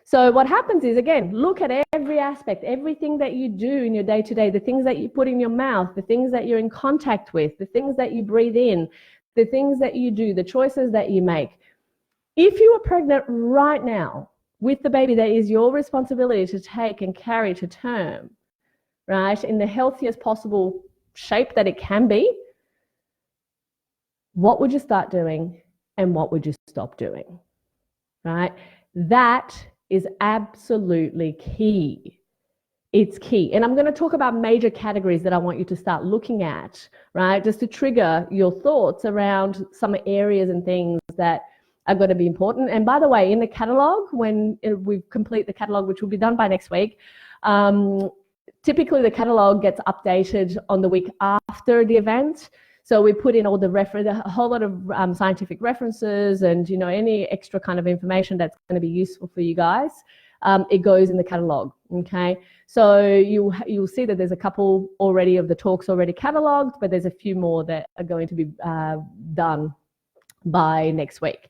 So what happens is, again, look at every aspect, everything that you do in your day-to-day, the things that you put in your mouth, the things that you're in contact with, the things that you breathe in, the things that you do, the choices that you make. If you are pregnant right now with the baby that is your responsibility to take and carry to term, right, in the healthiest possible shape that it can be, what would you start doing and what would you stop doing, right? That is absolutely key. It's key. And I'm going to talk about major categories that I want you to start looking at, right? Just to trigger your thoughts around some areas and things that are going to be important. And by the way, in the catalog, when we complete the catalog, which will be done by next week, typically the catalog gets updated on the week after the event. So we put in all a whole lot of scientific references and, you know, any extra kind of information that's going to be useful for you guys. It goes in the catalog, okay? So you'll see that there's a couple already of the talks already cataloged, but there's a few more that are going to be done by next week.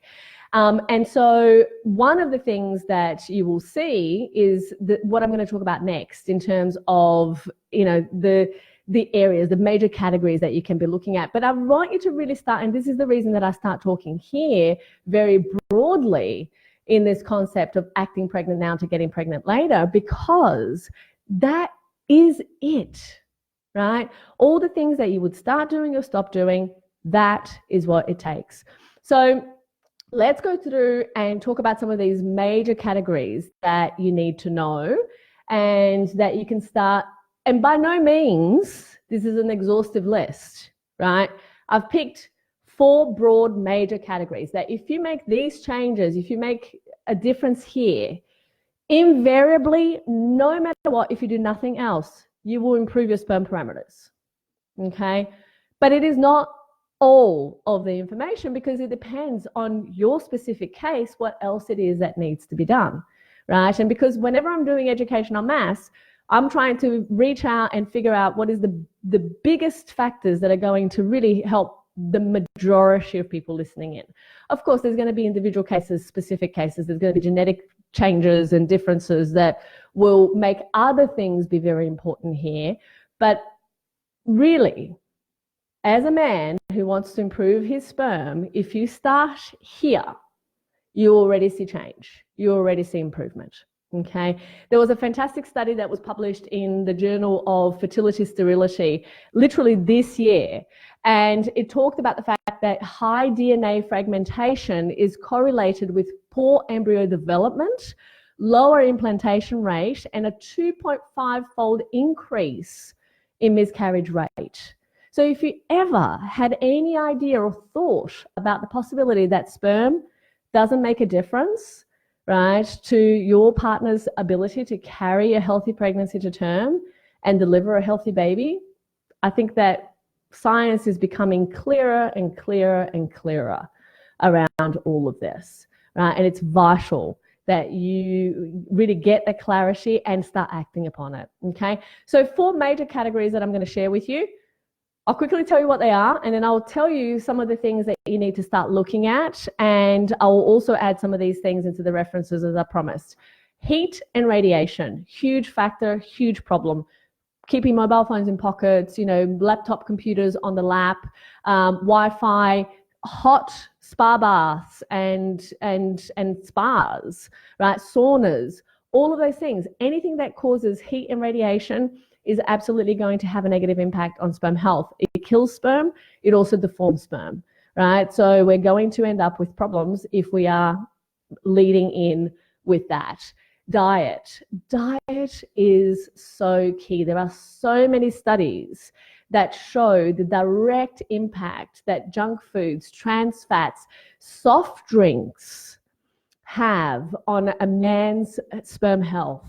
And so one of the things that you will see is what I'm going to talk about next in terms of, you know, the areas, the major categories that you can be looking at. But I want you to really start, and this is the reason that I start talking here very broadly in this concept of acting pregnant now to getting pregnant later, because that is it, right? All the things that you would start doing or stop doing, that is what it takes. So let's go through and talk about some of these major categories that you need to know and that you can start. And by no means, this is an exhaustive list, right? I've picked 4 broad major categories that if you make these changes, if you make a difference here, invariably, no matter what, if you do nothing else, you will improve your sperm parameters, okay? But it is not all of the information because it depends on your specific case, what else it is that needs to be done, right? And because whenever I'm doing education on mass, I'm trying to reach out and figure out what is the biggest factors that are going to really help the majority of people listening in. Of course, there's going to be individual cases, specific cases. There's going to be genetic changes and differences that will make other things be very important here. But really, as a man who wants to improve his sperm, if you start here, you already see change. You already see improvement. Okay, there was a fantastic study that was published in the Journal of Fertility Sterility literally this year, and it talked about the fact that high DNA fragmentation is correlated with poor embryo development, lower implantation rate, and a 2.5-fold increase in miscarriage rate. So if you ever had any idea or thought about the possibility that sperm doesn't make a difference, right, to your partner's ability to carry a healthy pregnancy to term and deliver a healthy baby, I think that science is becoming clearer and clearer and clearer around all of this, right? And it's vital that you really get the clarity and start acting upon it, okay? So 4 major categories that I'm going to share with you. I'll quickly tell you what they are, and then I'll tell you some of the things that you need to start looking at, and I'll also add some of these things into the references as I promised. Heat and radiation, huge factor, huge problem. Keeping mobile phones in pockets, laptop computers on the lap, Wi-Fi, hot spa baths and spas, right? Saunas, all of those things. Anything that causes heat and radiation is absolutely going to have a negative impact on sperm health. It kills sperm. It also deforms sperm, right? So we're going to end up with problems if we are leading in with that. Diet is so key. There are so many studies that show the direct impact that junk foods, trans fats, soft drinks have on a man's sperm health,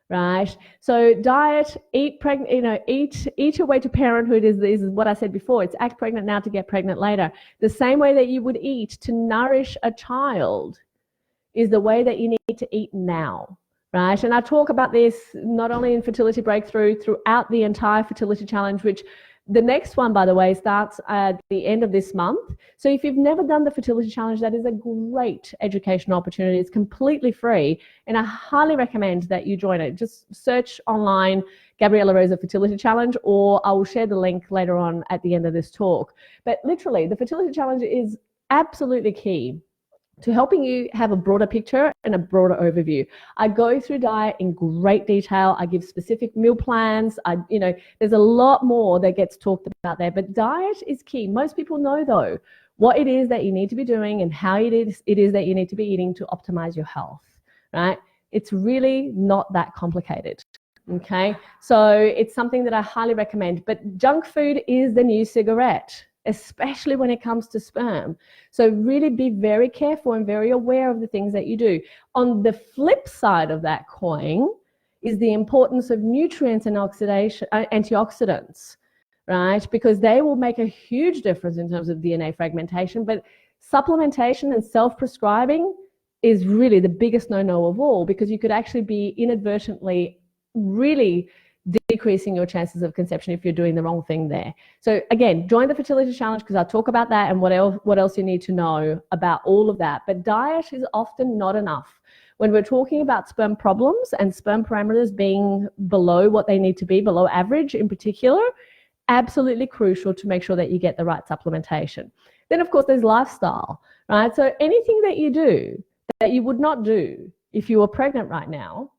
right? So diet, eat your way to parenthood is what I said before. It's act pregnant now to get pregnant later. The same way that you would eat to nourish a child is the way that you need to eat now, right? And I talk about this not only in Fertility Breakthrough, throughout the entire Fertility Challenge, which the next one, by the way, starts at the end of this month. So if you've never done the Fertility Challenge, that is a great educational opportunity. It's completely free, and I highly recommend that you join it. Just search online Gabriela Rosa Fertility Challenge, or I will share the link later on at the end of this talk. But literally, the Fertility Challenge is absolutely key to helping you have a broader picture and a broader overview. I go through diet in great detail. I give specific meal plans. There's a lot more that gets talked about there, but diet is key. Most people know, though, what it is that you need to be doing and how it is that you need to be eating to optimize your health, right? It's really not that complicated. Okay, so it's something that I highly recommend. But junk food is the new cigarette, especially when it comes to sperm. So really be very careful and very aware of the things that you do. On the flip side of that coin is the importance of nutrients and antioxidants, right? Because they will make a huge difference in terms of DNA fragmentation, but supplementation and self-prescribing is really the biggest no-no of all, because you could actually be inadvertently really decreasing your chances of conception if you're doing the wrong thing there. So again, join the Fertility Challenge because I'll talk about that and what else you need to know about all of that. But diet is often not enough. When we're talking about sperm problems and sperm parameters being below what they need to be, below average in particular, absolutely crucial to make sure that you get the right supplementation. Then of course there's lifestyle, right? So anything that you do that you would not do if you were pregnant right now,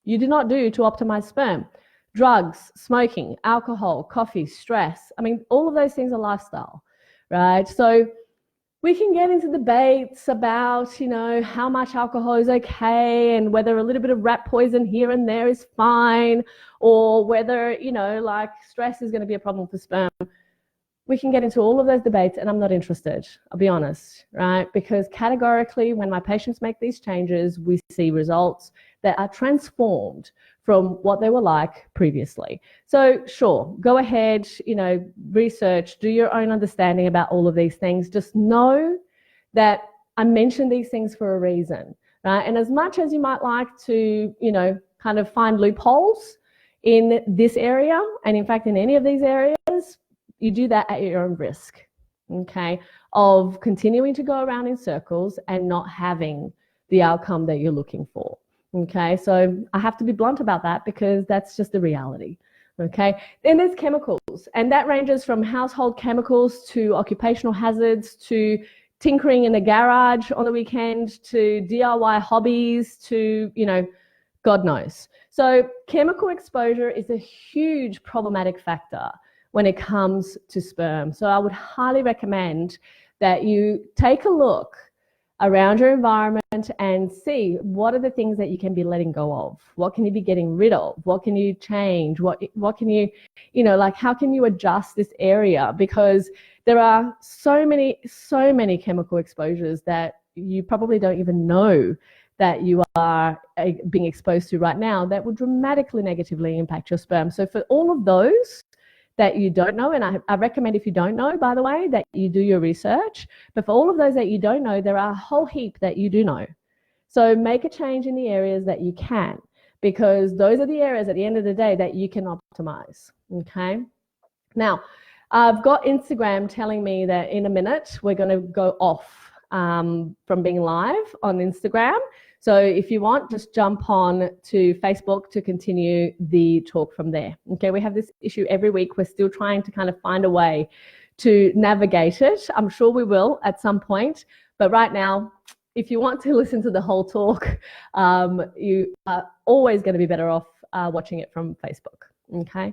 you do not do to optimize sperm. Drugs, smoking, alcohol, coffee, stress. I mean, all of those things are lifestyle, right? So we can get into debates about, how much alcohol is okay and whether a little bit of rat poison here and there is fine, or whether, stress is going to be a problem for sperm. We can get into all of those debates, and I'm not interested, I'll be honest, right? Because categorically, when my patients make these changes, we see results that are transformed from what they were like previously. So sure, go ahead, research, do your own understanding about all of these things. Just know that I mentioned these things for a reason, right? And as much as you might like to, kind of find loopholes in this area, and in fact in any of these areas, you do that at your own risk, okay, of continuing to go around in circles and not having the outcome that you're looking for. Okay, so I have to be blunt about that because that's just the reality. Okay, then there's chemicals, and that ranges from household chemicals to occupational hazards to tinkering in the garage on the weekend to DIY hobbies to, God knows. So chemical exposure is a huge problematic factor when it comes to sperm. So I would highly recommend that you take a look around your environment and see what are the things that you can be letting go of. What can you be getting rid of? What can you change? What can you, how can you adjust this area? Because there are so many chemical exposures that you probably don't even know that you are being exposed to right now that will dramatically negatively impact your sperm. So for all of those that you don't know, and I recommend, if you don't know, by the way, that you do your research. But for all of those that you don't know, there are a whole heap that you do know. So make a change in the areas that you can, because those are the areas at the end of the day that you can optimize, okay? Now, I've got Instagram telling me that in a minute we're going to go off from being live on Instagram. So if you want, just jump on to Facebook to continue the talk from there. Okay, we have this issue every week. We're still trying to kind of find a way to navigate it. I'm sure we will at some point, but right now, if you want to listen to the whole talk, you are always going to be better off watching it from Facebook. Okay.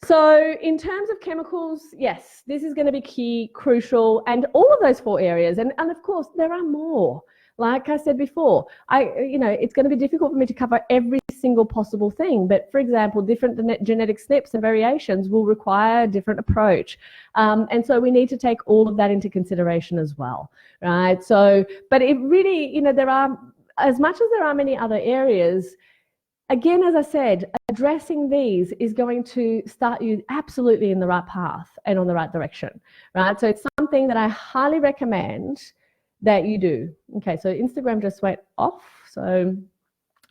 So in terms of chemicals, yes, this is going to be key, crucial, and all of those 4 areas. And of course, there are more. Like I said before, it's going to be difficult for me to cover every single possible thing. But for example, different genetic SNPs and variations will require a different approach. And so we need to take all of that into consideration as well, right? So, but it really, there are, as much as there are many other areas, again, as I said, addressing these is going to start you absolutely in the right path and on the right direction, right? So it's something that I highly recommend that you do. Okay, so Instagram just went off, so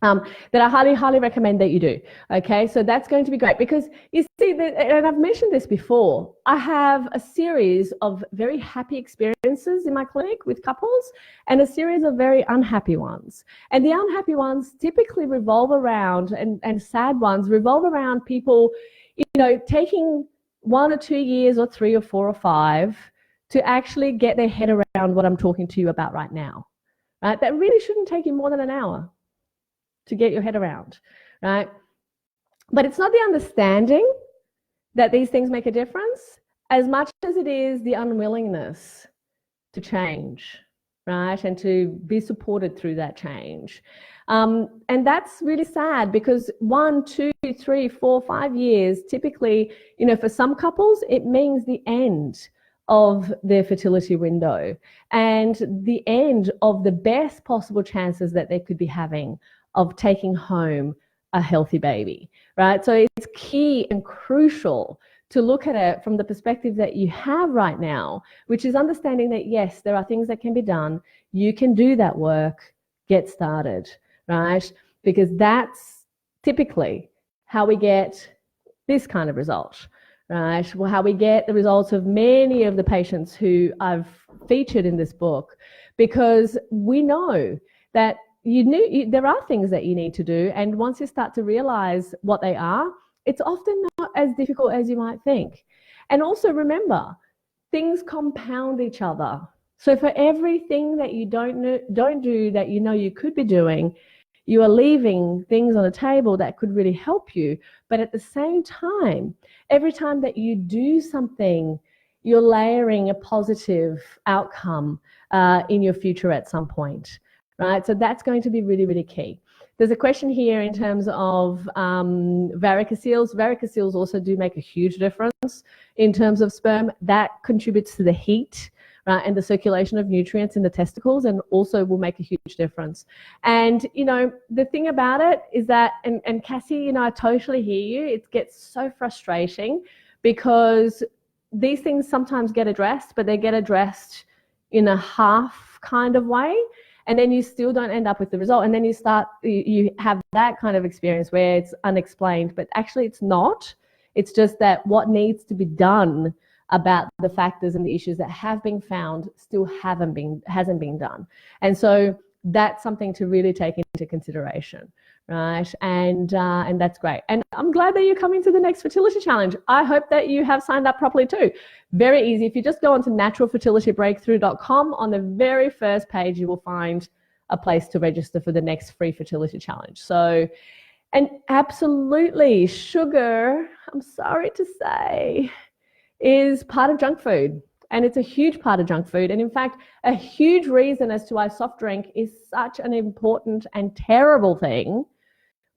that I highly, highly recommend that you do. Okay, so that's going to be great because you see, and I've mentioned this before, I have a series of very happy experiences in my clinic with couples and a series of very unhappy ones. And the unhappy ones typically revolve around, and sad ones revolve around people, taking 1 or 2 years or 3 or 4 or 5 to actually get their head around what I'm talking to you about right now, right? That really shouldn't take you more than an hour to get your head around, right? But it's not the understanding that these things make a difference as much as it is the unwillingness to change, right? And to be supported through that change. And that's really sad because 1, 2, 3, 4, 5 years, typically, for some couples, it means the end of their fertility window and the end of the best possible chances that they could be having of taking home a healthy baby, right? So it's key and crucial to look at it from the perspective that you have right now, which is understanding that, yes, there are things that can be done. You can do that work, get started, right? Because that's typically how we get this kind of result. Right? Well, how we get the results of many of the patients who I've featured in this book, because we know that there are things that you need to do, and once you start to realize what they are, it's often not as difficult as you might think. And also remember, things compound each other. So for everything that you don't do that you could be doing, you are leaving things on the table that could really help you. But at the same time, every time that you do something, you're layering a positive outcome in your future at some point, right? So that's going to be really, really key. There's a question here in terms of varicoceles. Varicoceles also do make a huge difference in terms of sperm. That contributes to the heat, right, and the circulation of nutrients in the testicles, and also will make a huge difference. And, the thing about it is that, and Cassie, I totally hear you. It gets so frustrating because these things sometimes get addressed, but they get addressed in a half kind of way. And then you still don't end up with the result. And then you have that kind of experience where it's unexplained, but actually it's not. It's just that what needs to be done about the factors and the issues that have been found still hasn't been done. And so that's something to really take into consideration, right? And that's great. And I'm glad that you're coming to the next fertility challenge. I hope that you have signed up properly too. Very easy. If you just go onto naturalfertilitybreakthrough.com, on the very first page, you will find a place to register for the next free fertility challenge. So, and absolutely, sugar, I'm sorry to say, is part of junk food, and it's a huge part of junk food. And in fact, a huge reason as to why soft drink is such an important and terrible thing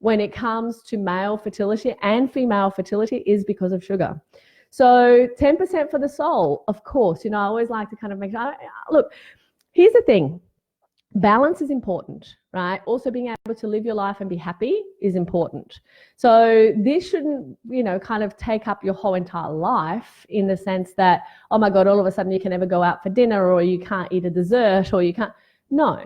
when it comes to male fertility and female fertility is because of sugar. So 10% for the soul, of course. I always like to kind of make sure, look, here's the thing. Balance is important, right? Also being able to live your life and be happy is important. So this shouldn't, kind of take up your whole entire life in the sense that, oh my God, all of a sudden you can never go out for dinner, or you can't eat a dessert, or you can't. No.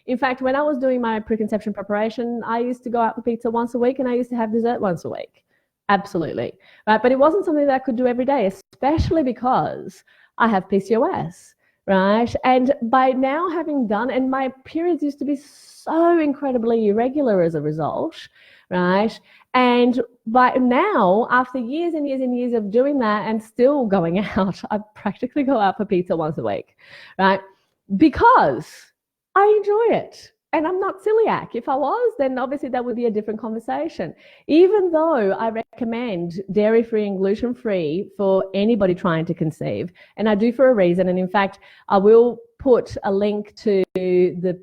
In fact, when I was doing my preconception preparation, I used to go out for pizza once a week and I used to have dessert once a week. Absolutely. Right? But it wasn't something that I could do every day, especially because I have PCOS. right? And by now having done, and my periods used to be so incredibly irregular as a result, right? And by now, after years and years and years of doing that and still going out, I practically go out for pizza once a week, right? Because I enjoy it. And I'm not celiac. If I was, then obviously that would be a different conversation. Even though I recommend dairy-free and gluten-free for anybody trying to conceive, and I do for a reason. And in fact, I will put a link to the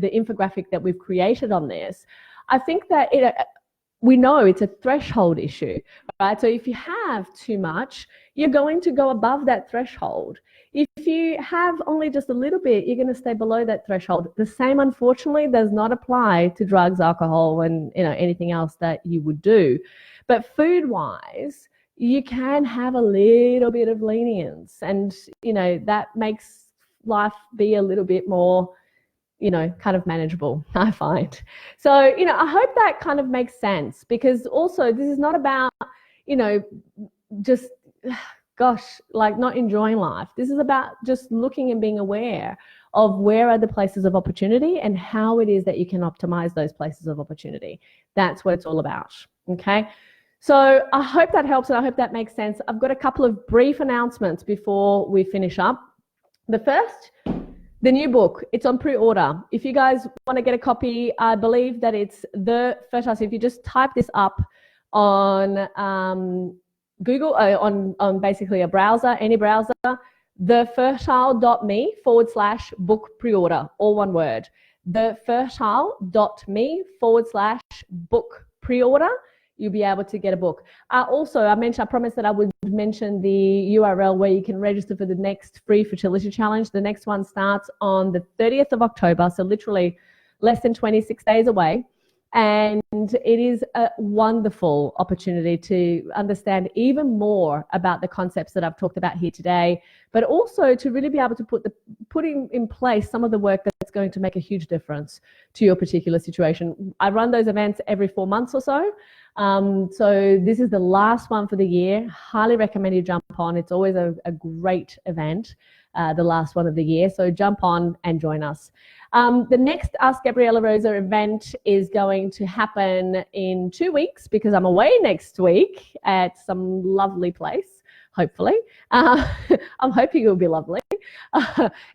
infographic that we've created on this. I think that we know it's a threshold issue, right? So if you have too much, you're going to go above that threshold. If you have only just a little bit, you're going to stay below that threshold. The same, unfortunately, does not apply to drugs, alcohol, and anything else that you would do. But food-wise, you can have a little bit of lenience, and that makes life be a little bit more kind of manageable, I find. So, I hope that kind of makes sense, because also this is not about, just, gosh, like not enjoying life. This is about just looking and being aware of where are the places of opportunity and how it is that you can optimize those places of opportunity. That's what it's all about. Okay. So I hope that helps, and I hope that makes sense. I've got a couple of brief announcements before we finish up. The first, the new book, it's on pre-order. If you guys want to get a copy, I believe that it's The Fertile. So if you just type this up on Google, on basically a browser, any browser, thefertile.me/book pre-order, all one word. thefertile.me/book pre-order. You'll be able to get a book. I promised that I would mention the URL where you can register for the next free fertility challenge. The next one starts on the 30th of October, so literally less than 26 days away. And it is a wonderful opportunity to understand even more about the concepts that I've talked about here today, but also to really be able to put in place some of the work that's going to make a huge difference to your particular situation. I run those events every 4 months or so. So this is the last one for the year. Highly recommend you jump on. It's always a great event, the last one of the year. So jump on and join us. The next Ask Gabriela Rosa event is going to happen in 2 weeks, because I'm away next week at some lovely place, hopefully. I'm hoping it will be lovely.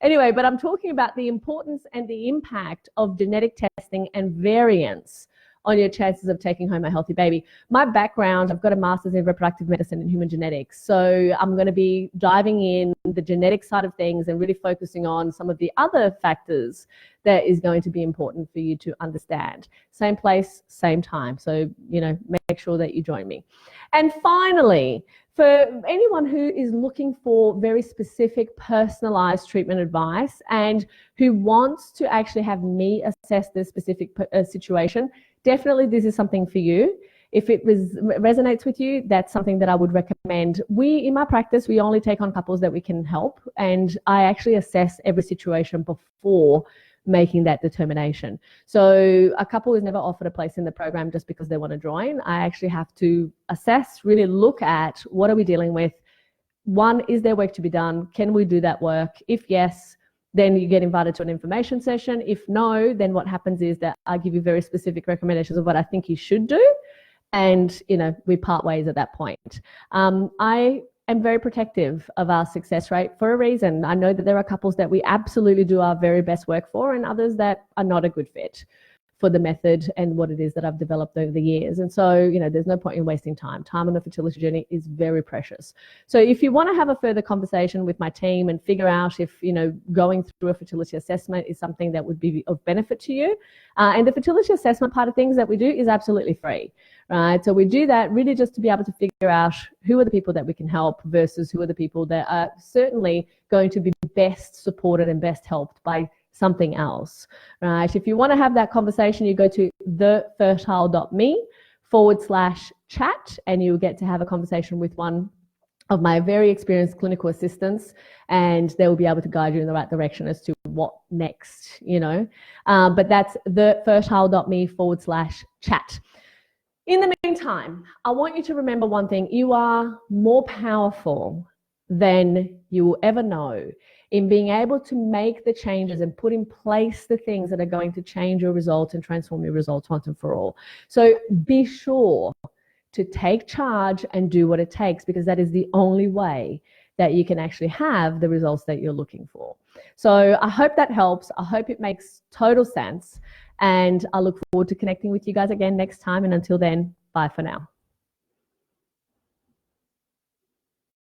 Anyway, but I'm talking about the importance and the impact of genetic testing and variance on your chances of taking home a healthy baby. My background, I've got a master's in reproductive medicine and human genetics. So I'm going to be diving in the genetic side of things and really focusing on some of the other factors that is going to be important for you to understand. Same place, same time. So, make sure that you join me. And finally, for anyone who is looking for very specific personalized treatment advice and who wants to actually have me assess this specific situation, definitely this is something for you. If it resonates with you, that's something that I would recommend. In my practice, we only take on couples that we can help, and I actually assess every situation before making that determination. So a couple is never offered a place in the program just because they want to join. I actually have to assess, really look at what are we dealing with. One, is there work to be done? Can we do that work? If yes, then you get invited to an information session. If no, then what happens is that I give you very specific recommendations of what I think you should do. And, we part ways at that point. I am very protective of our success rate for a reason. I know that there are couples that we absolutely do our very best work for, and others that are not a good fit for the method and what it is that I've developed over the years. And so, there's no point in wasting time. Time on a fertility journey is very precious. So if you want to have a further conversation with my team and figure out if, going through a fertility assessment is something that would be of benefit to you, and the fertility assessment part of things that we do is absolutely free, right? So we do that really just to be able to figure out who are the people that we can help versus who are the people that are certainly going to be best supported and best helped by something else, right? If you want to have that conversation, you go to thefertile.me/chat, and you'll get to have a conversation with one of my very experienced clinical assistants, and they will be able to guide you in the right direction as to what next, but that's thefertile.me/chat. In the meantime, I want you to remember one thing. You are more powerful than you will ever know in being able to make the changes and put in place the things that are going to change your results and transform your results once and for all. So be sure to take charge and do what it takes, because that is the only way that you can actually have the results that you're looking for. So I hope that helps. I hope it makes total sense. And I look forward to connecting with you guys again next time. And until then, bye for now.